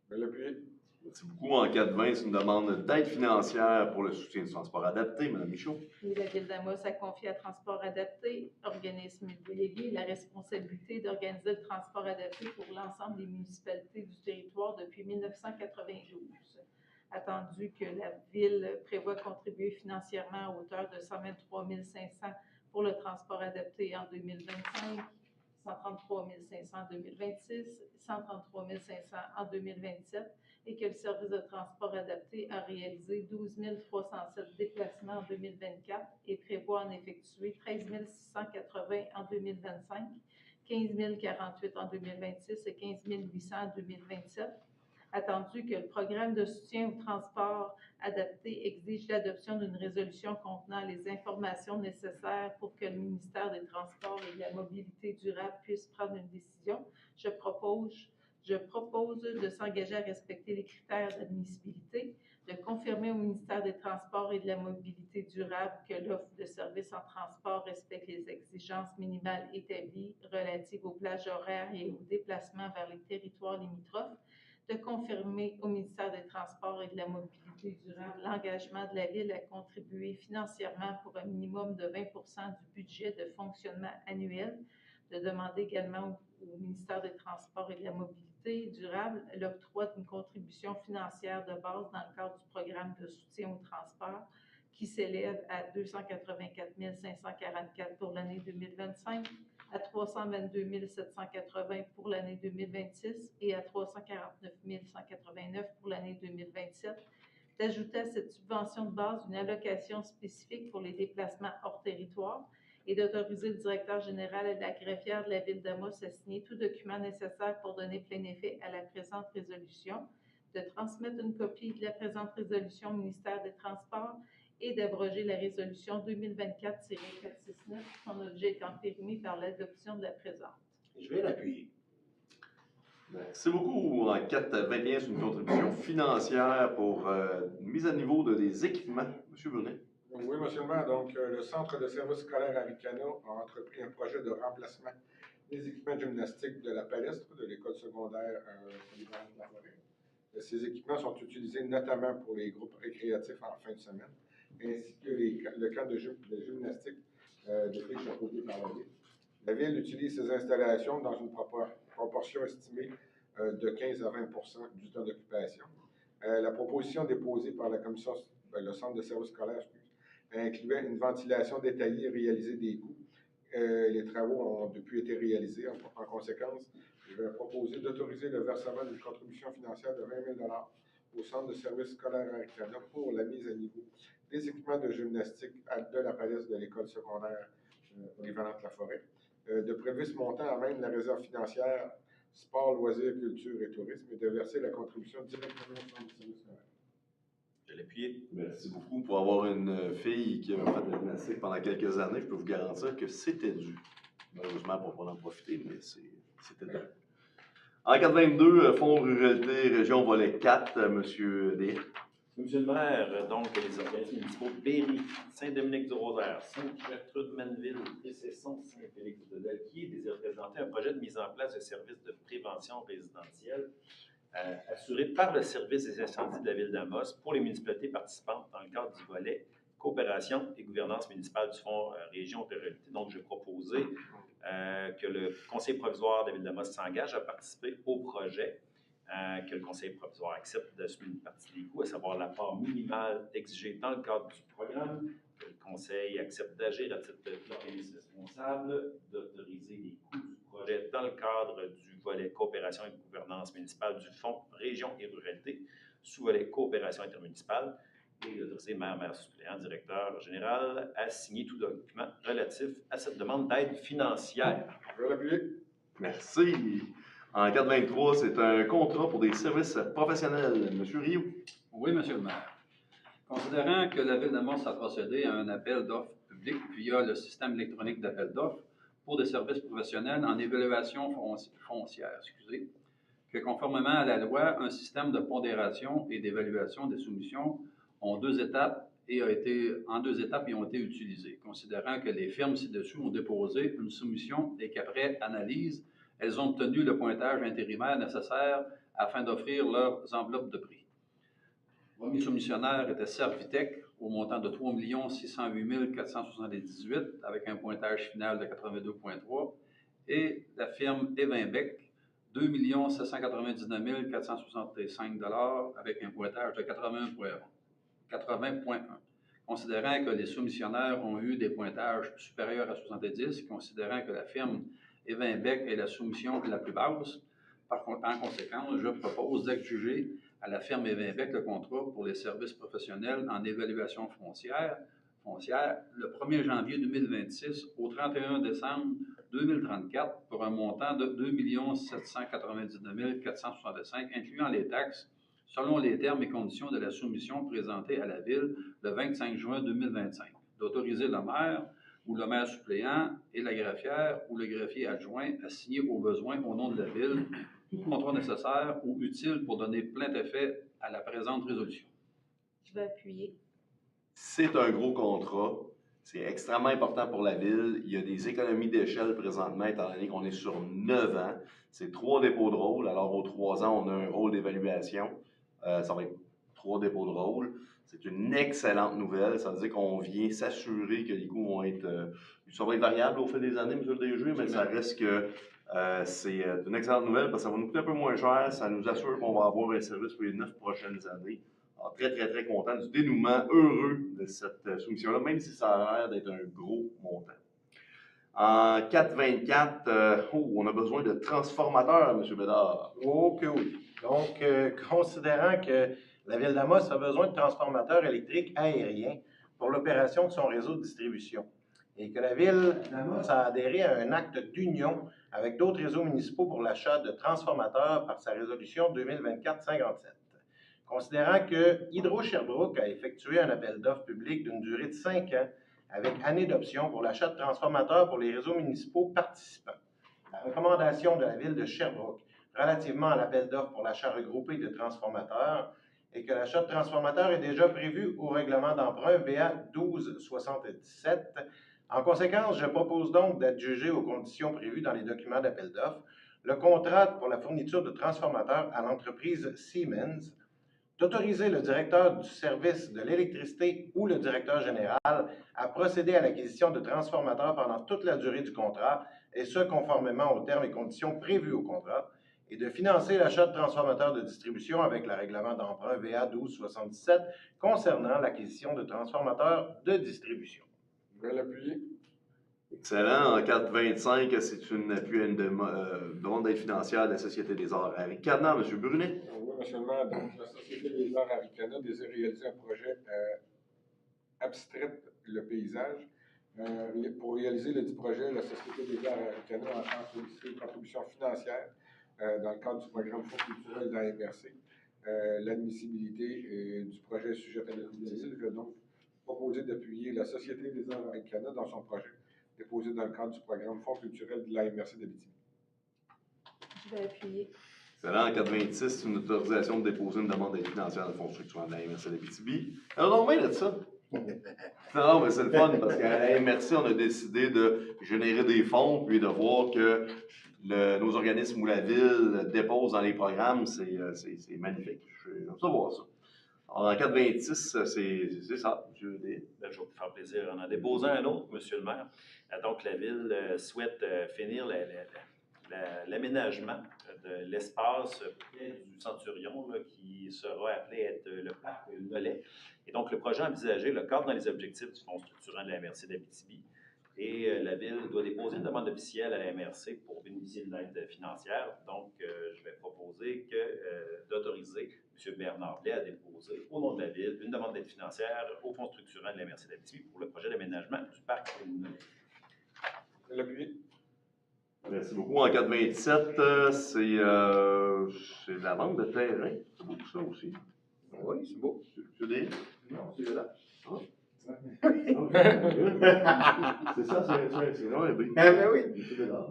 Je vais l'appuyer. Merci beaucoup. En cas de 20, c'est une demande d'aide financière pour le soutien du transport adapté. Mme Michaud. Et la Ville d'Amos a confié à Transport adapté, organisme délégué, la responsabilité d'organiser le transport adapté pour l'ensemble des municipalités du territoire depuis 1992. Attendu que la Ville prévoit contribuer financièrement à hauteur de 123 500 pour le transport adapté en 2025, 133 500 en 2026, 133 500 en 2027 et que le service de transport adapté a réalisé 12 307 déplacements en 2024 et prévoit en effectuer 13 680 en 2025, 15 048 en 2026 et 15 800 en 2027. Attendu que le programme de soutien au transport adapté exige l'adoption d'une résolution contenant les informations nécessaires pour que le ministère des Transports et de la Mobilité durable puisse prendre une décision, je propose de s'engager à respecter les critères d'admissibilité, de confirmer au ministère des Transports et de la Mobilité durable que l'offre de services en transport respecte les exigences minimales établies relatives aux plages horaires et aux déplacements vers les territoires limitrophes, de confirmer au ministère des Transports et de la Mobilité durable l'engagement de la Ville à contribuer financièrement pour un minimum de 20 du budget de fonctionnement annuel, de demander également au ministère des Transports et de la Mobilité durable l'octroi d'une contribution financière de base dans le cadre du programme de soutien au transport qui s'élève à 284 544 pour l'année 2025, à 322 780 pour l'année 2026 et à 349 189 pour l'année 2027. D'ajouter à cette subvention de base une allocation spécifique pour les déplacements hors territoire et d'autoriser le directeur général et la greffière de la Ville d'Amos à signer tout document nécessaire pour donner plein effet à la présente résolution, de transmettre une copie de la présente résolution au ministère des Transports et d'abroger la résolution 2024-469, son objet étant périmé par l'adoption de la présente. Je vais l'appuyer. Merci beaucoup. En 4.21, c'est une contribution financière pour une mise à niveau des équipements. M. Brunet. Oui, monsieur le maire. Donc, le Centre de services scolaires Aricano a entrepris un projet de remplacement des équipements gymnastiques de la palestre de l'école secondaire polyvalente de la Forêt. Ces équipements sont utilisés notamment pour les groupes récréatifs en fin de semaine, ainsi que le camp de gymnastique de filles chapeautées par la Ville. La Ville utilise ces installations dans une proportion estimée de 15 à 20 du temps d'occupation. La proposition déposée par la commission, le Centre de services scolaires, incluait une ventilation détaillée et réalisée des coûts. Les travaux ont depuis été réalisés. En conséquence, je vais proposer d'autoriser le versement d'une contribution financière de 20 000 au Centre de services scolaires Aricana pour la mise à niveau des équipements de gymnastique de la palestre de l'école secondaire polyvalente de la Forêt. De prélever ce montant amène la réserve financière sport, loisirs, culture et tourisme et de verser la contribution directement au Centre de services scolaires. Je l'ai appuyé. Merci beaucoup. Pour avoir une fille qui a fait de la gymnastique pendant quelques années, je peux vous garantir que c'était dû. Malheureusement, pour ne pas en profiter, mais c'était dû. En 422, Fonds Ruralité Région Volet 4, M. D. Monsieur le maire, donc les organismes municipaux de Berry, Saint-Dominique-du-Rosaire, Sainte-Gertrude-Manneville et Cesson Saint-Félix-de-Dalquier désirent présenter un projet de mise en place de services de prévention résidentielle assuré par le service des incendies de la Ville d'Amos pour les municipalités participantes dans le cadre du volet coopération et gouvernance municipale du Fonds Région Ruralité. Donc, je vais proposer que le conseil provisoire de la Ville d'Amos s'engage à participer au projet, que le conseil provisoire accepte d'assumer une partie des coûts, à savoir la part minimale exigée dans le cadre du programme, que le conseil accepte d'agir à titre de l'organisme responsable, d'autoriser les coûts du projet dans le cadre du volet coopération et gouvernance municipale du Fonds Région et Ruralité, sous-volet coopération intermunicipale, et d'autoriser maire suppléant, directeur général à signer tout document relatif à cette demande d'aide financière. Je vais l'appuyer. Merci. En 423, c'est un contrat pour des services professionnels. M. Rioux. Oui, monsieur le maire. Considérant que la Ville d'Amos a procédé à un appel d'offres public via le système électronique d'appel d'offres pour des services professionnels en évaluation foncière, que conformément à la loi, un système de pondération et d'évaluation des soumissions en deux étapes et ont été utilisées, considérant que les firmes ci-dessus ont déposé une soumission et qu'après analyse, elles ont obtenu le pointage intérimaire nécessaire afin d'offrir leurs enveloppes de prix. Le premier soumissionnaire était Servitec au montant de 3 608 478 avec un pointage final de 82,3 et la firme Evinbec 2 799 465 avec un pointage de 80,1. Considérant que les soumissionnaires ont eu des pointages supérieurs à 70, considérant que la firme Evinbec est la soumission la plus basse, en conséquence, je propose d'adjuger à la firme Evinbec le contrat pour les services professionnels en évaluation foncière le 1er janvier 2026 au 31 décembre 2034 pour un montant de 2 799 465, incluant les taxes, selon les termes et conditions de la soumission présentée à la Ville le 25 juin 2025, d'autoriser le maire ou le maire suppléant et la greffière ou le greffier adjoint à signer au besoin au nom de la Ville tout contrat nécessaire ou utile pour donner plein effet à la présente résolution. Je vais appuyer. C'est un gros contrat. C'est extrêmement important pour la Ville. Il y a des économies d'échelle présentement, étant donné qu'on est sur 9 ans. C'est 3 dépôts de rôle. Alors, aux 3 ans, on a un rôle d'évaluation. Ça va être 3 dépôts de rôle. C'est une excellente nouvelle. Ça veut dire qu'on vient s'assurer que les coûts vont être... ça va être variable au fil des années, M. le DG, mais ça reste que c'est une excellente nouvelle parce que ça va nous coûter un peu moins cher. Ça nous assure qu'on va avoir un service pour les 9 prochaines années Alors, très, très, très content du dénouement heureux de cette soumission-là, même si ça a l'air d'être un gros montant. En 4,24, on a besoin de transformateurs, M. Bédard. Oh que oui. Donc, considérant que la Ville d'Amos a besoin de transformateurs électriques aériens pour l'opération de son réseau de distribution et que la Ville d'Amos a adhéré à un acte d'union avec d'autres réseaux municipaux pour l'achat de transformateurs par sa résolution 2024-57. Considérant que Hydro-Sherbrooke a effectué un appel d'offres public d'une durée de 5 ans avec année d'option pour l'achat de transformateurs pour les réseaux municipaux participants. La recommandation de la Ville de Sherbrooke relativement à l'appel d'offres pour l'achat regroupé de transformateurs est que l'achat de transformateurs est déjà prévu au règlement d'emprunt VA 1277. En conséquence, je propose donc d'adjuger aux conditions prévues dans les documents d'appel d'offres le contrat pour la fourniture de transformateurs à l'entreprise Siemens, d'autoriser le directeur du service de l'électricité ou le directeur général à procéder à l'acquisition de transformateurs pendant toute la durée du contrat, et ce conformément aux termes et conditions prévus au contrat, et de financer l'achat de transformateurs de distribution avec le règlement d'emprunt VA 1277 concernant l'acquisition de transformateurs de distribution. Je vais l'appuyer. Excellent. En 4,25, c'est une appui à une demande d'aide financière de la Société des Arts Aricana. M. Brunet. Oui, monsieur le maire, donc la Société des Arts Aricana désire réaliser un projet abstraite le paysage. Pour réaliser le dit projet, la Société des Arts Aricana entend solliciter une contribution financière dans le cadre du programme Fonds culturel de la MRC. L'admissibilité du projet est sujette à l'avis. Je vais donc proposer d'appuyer la Société des Arts Aricana dans son projet, déposé dans le cadre du programme Fonds culturel de la MRC d'Abitibi. Je vais appuyer. Excellent. En 4,26, c'est une autorisation de déposer une demande d'aide financière dans le fonds structurel de la MRC d'Abitibi. Alors, non, mais de ça. Non, mais c'est le fun parce qu'à la MRC, on a décidé de générer des fonds puis de voir que nos organismes ou la ville déposent dans les programmes, c'est magnifique. J'aime ça voir ça. Alors, en 4,26, c'est ça, M. D. Je vais vous faire plaisir en déposant un autre, M. le maire. Donc, la Ville souhaite finir l'aménagement de l'espace près du Centurion, là, qui sera appelé être le parc Nollet. Et donc, le projet envisagé le cadre dans les objectifs du Fonds structurant de la MRC d'Abitibi. Et la Ville doit déposer une demande officielle à la MRC pour bénéficier de l'aide financière. Donc, je vais proposer d'autoriser M. Bernard Blais à déposer, au nom de la Ville, une demande d'aide financière au Fonds structurant de la MRC d'Abitibi pour le projet d'aménagement du parc Nollet. Je vais l'appuyer. Merci beaucoup. En 4,27, c'est de la vente de terrain. C'est beaucoup ça aussi. Oui, c'est beau. M. D. Non, c'est là. C'est ça, c'est vrai. Oui.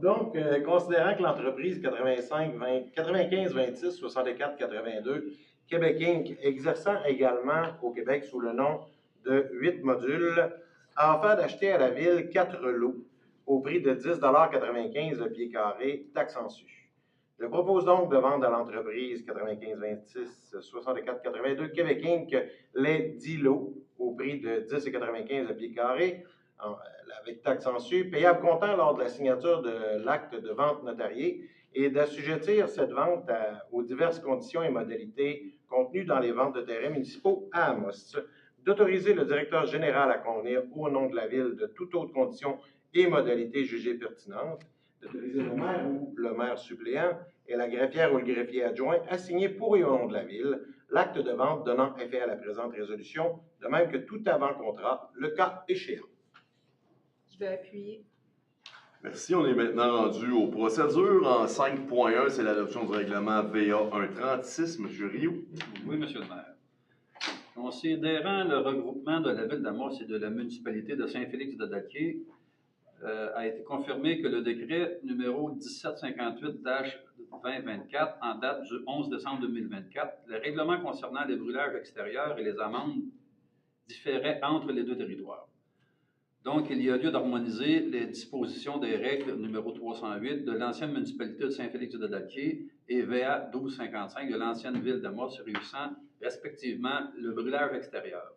Donc, considérant que l'entreprise 95-26-64-82 Québec Inc., exerçant également au Québec sous le nom de 8 modules, a offert d'acheter à la Ville 4 lots au prix de 10,95 $ le pied carré, taxe en su. Je propose donc de vendre à l'entreprise 95-26-64-82 Québec Inc. les 10 lots au prix de 10,95 $ le pied carré, avec taxe en su, payable comptant lors de la signature de l'acte de vente notarié, et d'assujettir cette vente aux diverses conditions et modalités contenues dans les ventes de terrains municipaux à Amos, d'autoriser le directeur général à convenir au nom de la Ville de toute autre condition et modalités jugées pertinentes, d'autoriser le maire ou le maire suppléant et la greffière ou le greffier adjoint à signer pour et au nom de la Ville l'acte de vente donnant effet à la présente résolution, de même que tout avant-contrat, le cas échéant. Je vais appuyer. Merci. On est maintenant rendu aux procédures. En 5.1, c'est l'adoption du règlement VA 136. M. Rioux. Oui, monsieur le maire. Considérant le regroupement de la Ville d'Amos et de la municipalité de Saint-Félix-de-Dalquier, a été confirmé que le décret numéro 1758-2024, en date du 11 décembre 2024, le règlement concernant les brûlages extérieurs et les amendes différait entre les deux territoires. Donc, il y a lieu d'harmoniser les dispositions des règles numéro 308 de l'ancienne municipalité de Saint-Félix-de-Dalquier et VA 1255 de l'ancienne ville d'Amos, réunissant respectivement le brûlage extérieur.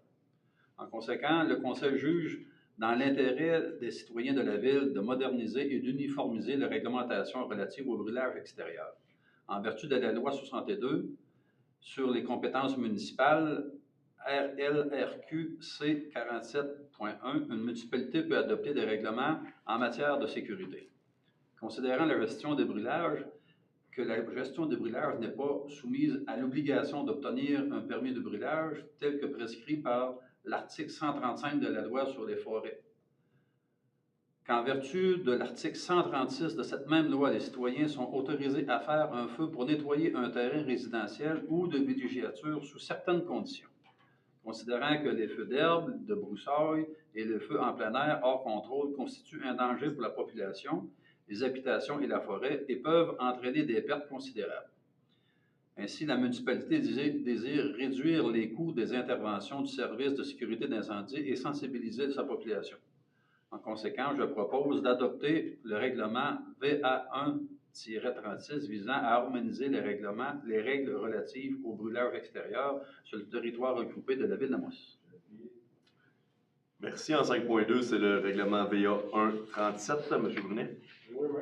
En conséquence, le Conseil juge dans l'intérêt des citoyens de la Ville de moderniser et d'uniformiser la réglementation relative au brûlage extérieur. En vertu de la loi 62 sur les compétences municipales, RLRQ C47.1, une municipalité peut adopter des règlements en matière de sécurité. Considérant la gestion des brûlages, que la gestion des brûlages n'est pas soumise à l'obligation d'obtenir un permis de brûlage tel que prescrit par l'article 135 de la loi sur les forêts. Qu'en vertu de l'article 136 de cette même loi, les citoyens sont autorisés à faire un feu pour nettoyer un terrain résidentiel ou de villégiature sous certaines conditions. Considérant que les feux d'herbe, de broussailles et les feux en plein air hors contrôle constituent un danger pour la population, les habitations et la forêt et peuvent entraîner des pertes considérables. Ainsi, la municipalité désire réduire les coûts des interventions du service de sécurité d'incendie et sensibiliser sa population. En conséquence, je propose d'adopter le règlement VA1-36 visant à harmoniser les règles relatives au brûlage extérieur sur le territoire regroupé de la ville d'Amos. Merci. En 5.2, c'est le règlement VA 1-37, M. Brunet. Oui, M.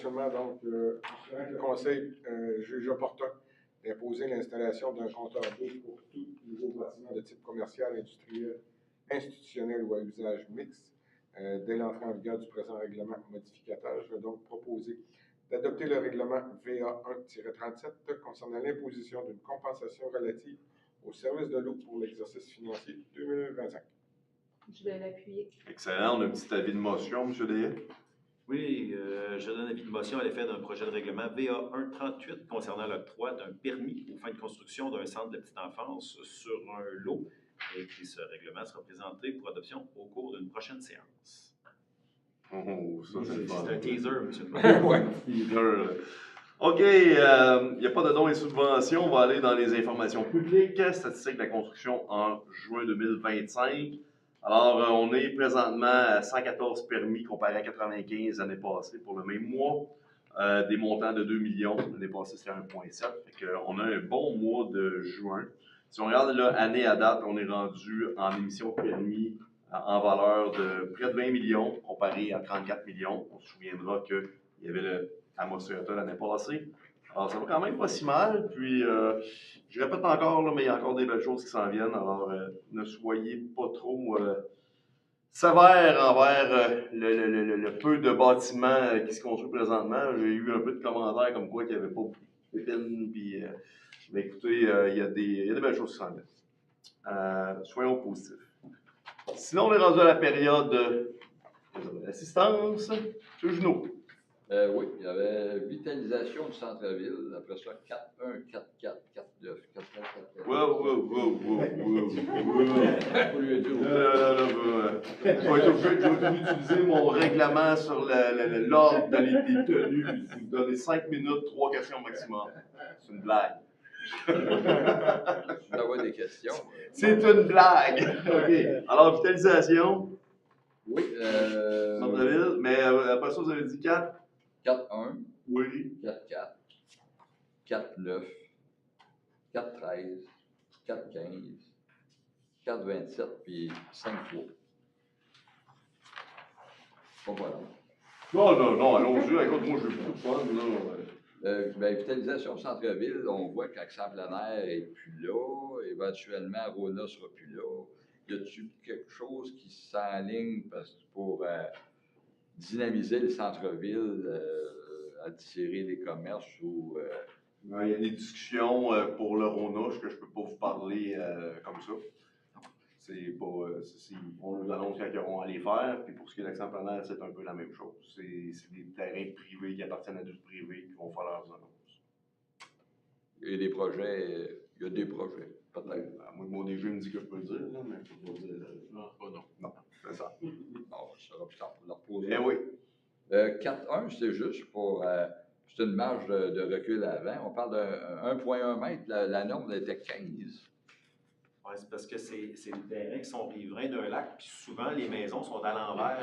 le maire. Donc, le Conseil juge opportun d'imposer l'installation d'un compteur d'eau pour tout nouveau bâtiment de type commercial, industriel, institutionnel ou à usage mixte dès l'entrée en vigueur du présent règlement modificateur. Je vais donc proposer d'adopter le règlement VA 1-37 concernant l'imposition d'une compensation relative au service de l'eau pour l'exercice financier 2025. Je vais l'appuyer. Excellent. On a un petit avis de motion, M. Deshaies. Oui, je donne avis de motion à l'effet d'un projet de règlement VA 1-38 concernant l'octroi d'un permis aux fins de construction d'un centre de petite enfance sur un lot. Et puis ce règlement sera présenté pour adoption au cours d'une prochaine séance. Oh, ça, c'est le fun. C'est un teaser, M. le maire. Ouais, OK, il n'y a pas de dons et subventions. On va aller dans les informations publiques. Statistiques de la construction en juin 2025. Alors, on est présentement à 114 permis comparé à 95 l'année passée pour le même mois. Des montants de 2 millions. L'année passée, c'était 1,7. Fait qu'on a un bon mois de juin. Si on regarde là, année à date, on est rendu en émission de permis en valeur de près de 20 millions comparé à 34 millions. On se souviendra qu'il y avait le Amos Toyota l'année passée. Alors, ça va quand même pas si mal. Puis, je répète encore, là, mais il y a encore des belles choses qui s'en viennent. Alors, ne soyez pas trop sévères envers le peu de bâtiments qui se construisent présentement. J'ai eu un peu de commentaires comme quoi il n'y avait pas beaucoup de pépines. Puis, mais écoutez, il y a des belles choses qui s'en viennent. Soyons positifs. Sinon, on est rendu à la période d'assistance. M. Junot. Oui, il y avait vitalisation du centre-ville, après ça 4-1, 4-4, 4-9, 4-9, 4-9. Wow. Je vais utiliser mon règlement sur l'ordre dans les tenues. Vous me donnez 5 minutes, 3 questions maximum. C'est une blague. Tu dois avoir des questions. C'est une blague. OK. Alors, vitalisation. Oui. Centre-ville. Mais après ça, vous avez dit 4. 4-1, Oui. 4-4, 4-9, 4-13, 4-15, 4-27, puis 5-3. Bon, voilà. Non, allons-y. Écoute, moi, j'ai beaucoup de fun, là. Ben, vitalisation centre-ville, on voit qu'Accent plein air n'est plus là, éventuellement Rona ne sera plus là. Y a-t-il quelque chose qui s'enligne pour dynamiser le centre-ville, attirer les commerces ou... Il y a des discussions pour le Rona que je ne peux pas vous parler comme ça. C'est pas, on nous annonce quand ils auront à les faire, puis pour ce qui est de l'Accent plein air, c'est un peu la même chose. C'est des terrains privés qui appartiennent à des privés qui vont faire leurs annonces. Il y a des projets, peut-être. Moi, mon DG me dit que je peux le dire, là, mais je peux pas dire. Non, c'est ça. Bon, ça sera plus tard pour leur poser. Eh oui. 4-1, c'est juste pour... c'est une marge de recul avant. On parle de 1,1 mètre. La norme était 15. Oui, c'est parce que c'est des terrains qui sont riverains d'un lac, puis souvent les maisons sont à l'envers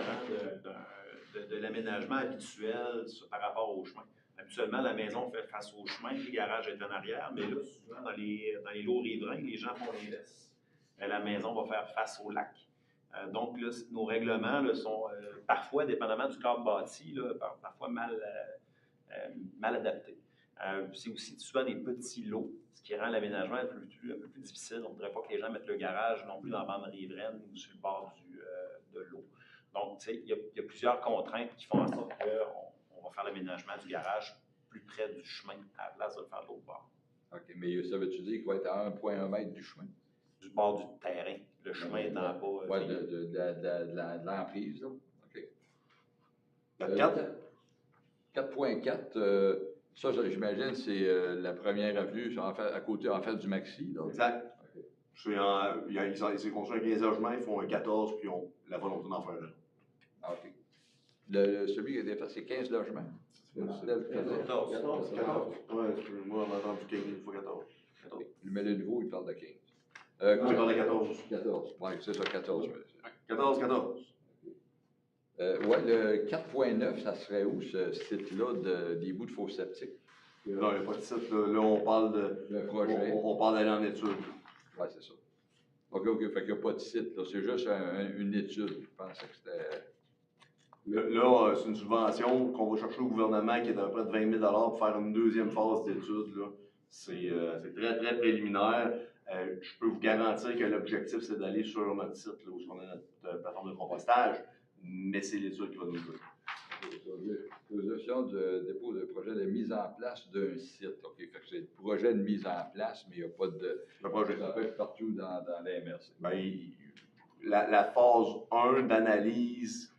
de l'aménagement habituel par rapport au chemin. Habituellement, la maison fait face au chemin, le garage est en arrière, mais là, souvent, dans les lots riverains, les gens font l'inverse. La maison va faire face au lac. Donc, là, nos règlements là, sont parfois, dépendamment du cadre bâti, là, parfois mal adaptés. C'est aussi souvent des petits lots, ce qui rend l'aménagement un peu plus difficile. On ne voudrait pas que les gens mettent le garage non plus dans la bande riveraine ou sur le bord de l'eau. Donc, tu sais, il y a plusieurs contraintes qui font en sorte qu'on va faire l'aménagement du garage plus près du chemin à la place de le faire de l'autre bord. OK, mais ça veut-tu dire qu'il va être à 1,1 m du chemin? Du bord du terrain, le chemin étant pas... Oui, de l'emprise, là. OK. 4.4, ça, j'imagine, c'est la première avenue à côté, en fait, du Maxi, là. Exact. Il s'est construit un 15 logements, ils font un 14, puis ils ont la volonté d'en faire un. Ah, OK. Celui qui a été fait, c'est 15 logements. 14. Ouais, moi, on m'a entendu 15 fois 14. Mais le nouveau, il parle de 15. Tu parles de 14. 14. Oui, c'est ça, 14. 14. Oui, le 4.9, ça serait où, ce site-là, des bouts de faux septiques? Non, il n'y a pas de site. Là, on parle de. Le projet. On parle d'aller en étude. Oui, c'est ça. OK. Fait qu'il n'y a pas de site, là. C'est juste une étude. Je pensais que c'était. Là, c'est une subvention qu'on va chercher au gouvernement qui est à peu près de 20 000 pour faire une deuxième phase d'étude. C'est très, très préliminaire. Je peux vous garantir que l'objectif, c'est d'aller sur notre site, là, où on a notre plateforme de compostage, mais c'est l'étude qui va nous aider. Autorisation de dépôt de projet de mise en place d'un site. OK, fait que c'est le projet de mise en place, mais il n'y a pas de. Le projet. Ça peut être partout dans la MRC. Ben, la phase 1 d'analyse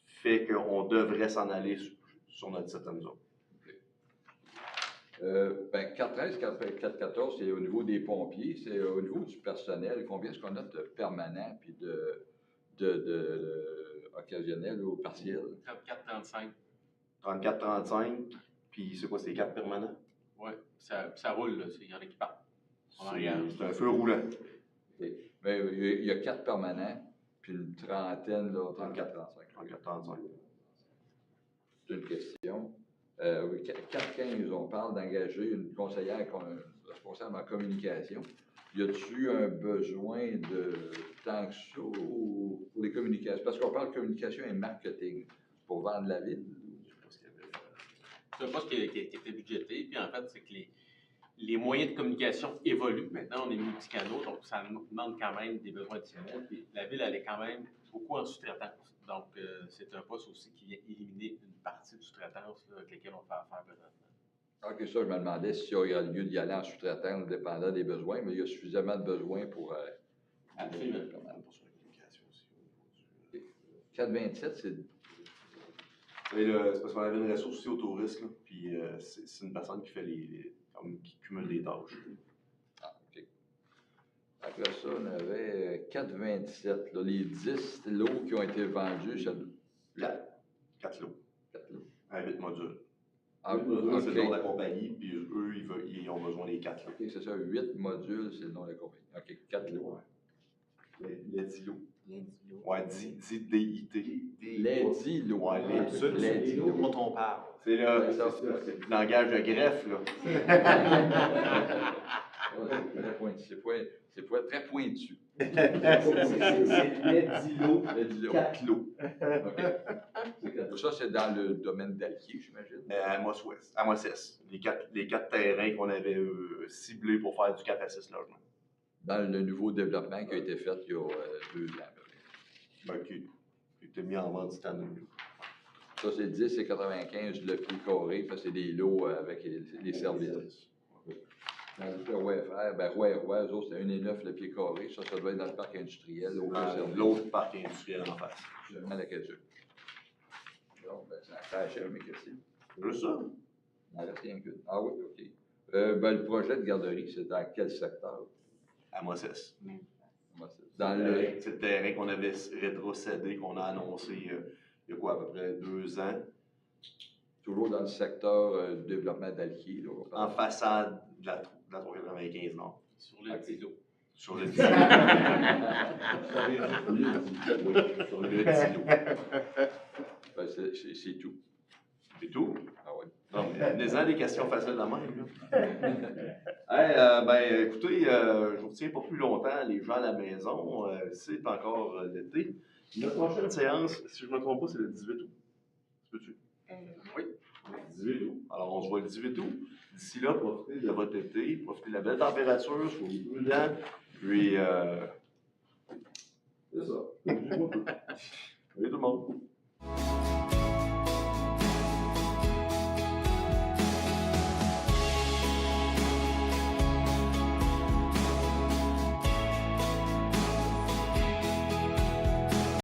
fait qu'on devrait s'en aller sur notre site à nous autres. 413, 414, c'est au niveau des pompiers, c'est au niveau du personnel. Combien est-ce qu'on a de permanents puis de occasionnels ou partiels? 34-35. 34-35, puis c'est quoi, c'est 4 permanents? Oui, ça roule, là. Il y en a qui partent. En arrière. C'est un feu roulant. Okay. Mais il y a 4 permanents, puis une trentaine, là, 34-35. 34-35. C'est une question. 4-15, on parle d'engager une conseillère responsable en communication. Y a-t-il un besoin de tant que ça pour les communications? Parce qu'on parle de communication et marketing pour vendre la ville. C'est un poste qui a été budgété, puis en fait, c'est que les moyens de communication évoluent. Maintenant, on est multicanaux, donc ça nous demande quand même des besoins additionnels. Puis la ville, elle est quand même beaucoup en sous-traitance. Donc, c'est un poste aussi qui vient éliminer une partie de sous-traitance avec lesquelles on fait affaire présentement. OK, ça, je me demandais s'il y a lieu d'y aller en sous-traitance, dépendant des besoins, mais il y a suffisamment de besoins pour. Absolument. Okay. 427, c'est. C'est parce qu'on avait une ressource aussi au tourisme, puis c'est une personne qui fait qui cumule des tâches. Ah, OK. Après ça, on avait 427, là, les 10 lots qui ont été vendus, ça. 4 lots. 4 lots. À 8 modules. Ah, C'est le nom de la OK. compagnie, puis eux, ils ont besoin des 4 lots. OK, c'est ça, 8 modules, c'est le nom de la compagnie. OK, 4 lots. Les 10 lots. Les lots. Ouais, D-I-T. Les 10 lots. Ouais, les 10 lots. Les 10 lots. Dont on parle. C'est là, Ouais, ça, c'est du langage de greffe, là. Ouais, c'est très pointu. C'est très pointu. C'est les 10 lots, Les 10 lots. 4 lots. OK. Ça, c'est dans le domaine d'Alquier, j'imagine. À Amos-Ouest, à Amos-Est. Les 4 terrains qu'on avait ciblés pour faire du 4 à 6 logements. Dans le nouveau développement qui a été fait il y a 2 ans, à peu près. Ben, qui était mis en vente cette année. Ça, c'est 10 et 95 le pied carré. Ça, c'est des lots avec les services. Dans le Roy-Frères, ben Roy, eux autres, c'est 1,9 le pied carré. Ça doit être dans le parc industriel. L'autre parc industriel en face. Seulement la question. Donc, ben, ça achève mes questions. Juste ça? Il n'en reste rien qu'une. Ah oui, OK. Ben, le projet de garderie, c'est dans quel secteur? À Amos-Est. Dans le... C'est le terrain qu'on avait rétrocédé, qu'on a annoncé il y a quoi, à peu près 2 ans. Toujours dans le secteur du développement d'Alquier. Là, on parle. En façade de la 395 Nord. Sur le îlot. Sur le 10 lots. Sur le 10 lots. Ben, c'est tout. C'est tout? Ah oui. Non, mais des questions faciles de même. Ben, écoutez, je ne vous retiens pas plus longtemps, les gens à la maison. C'est encore l'été. Notre prochaine séance, si je ne me trompe pas, c'est le 18 août. Peux-tu? Oui. 18 août. Alors, on se voit le 18 août. D'ici là, profitez de votre été, profitez de la belle température, soyez prudents, puis c'est ça. Salut tout le monde.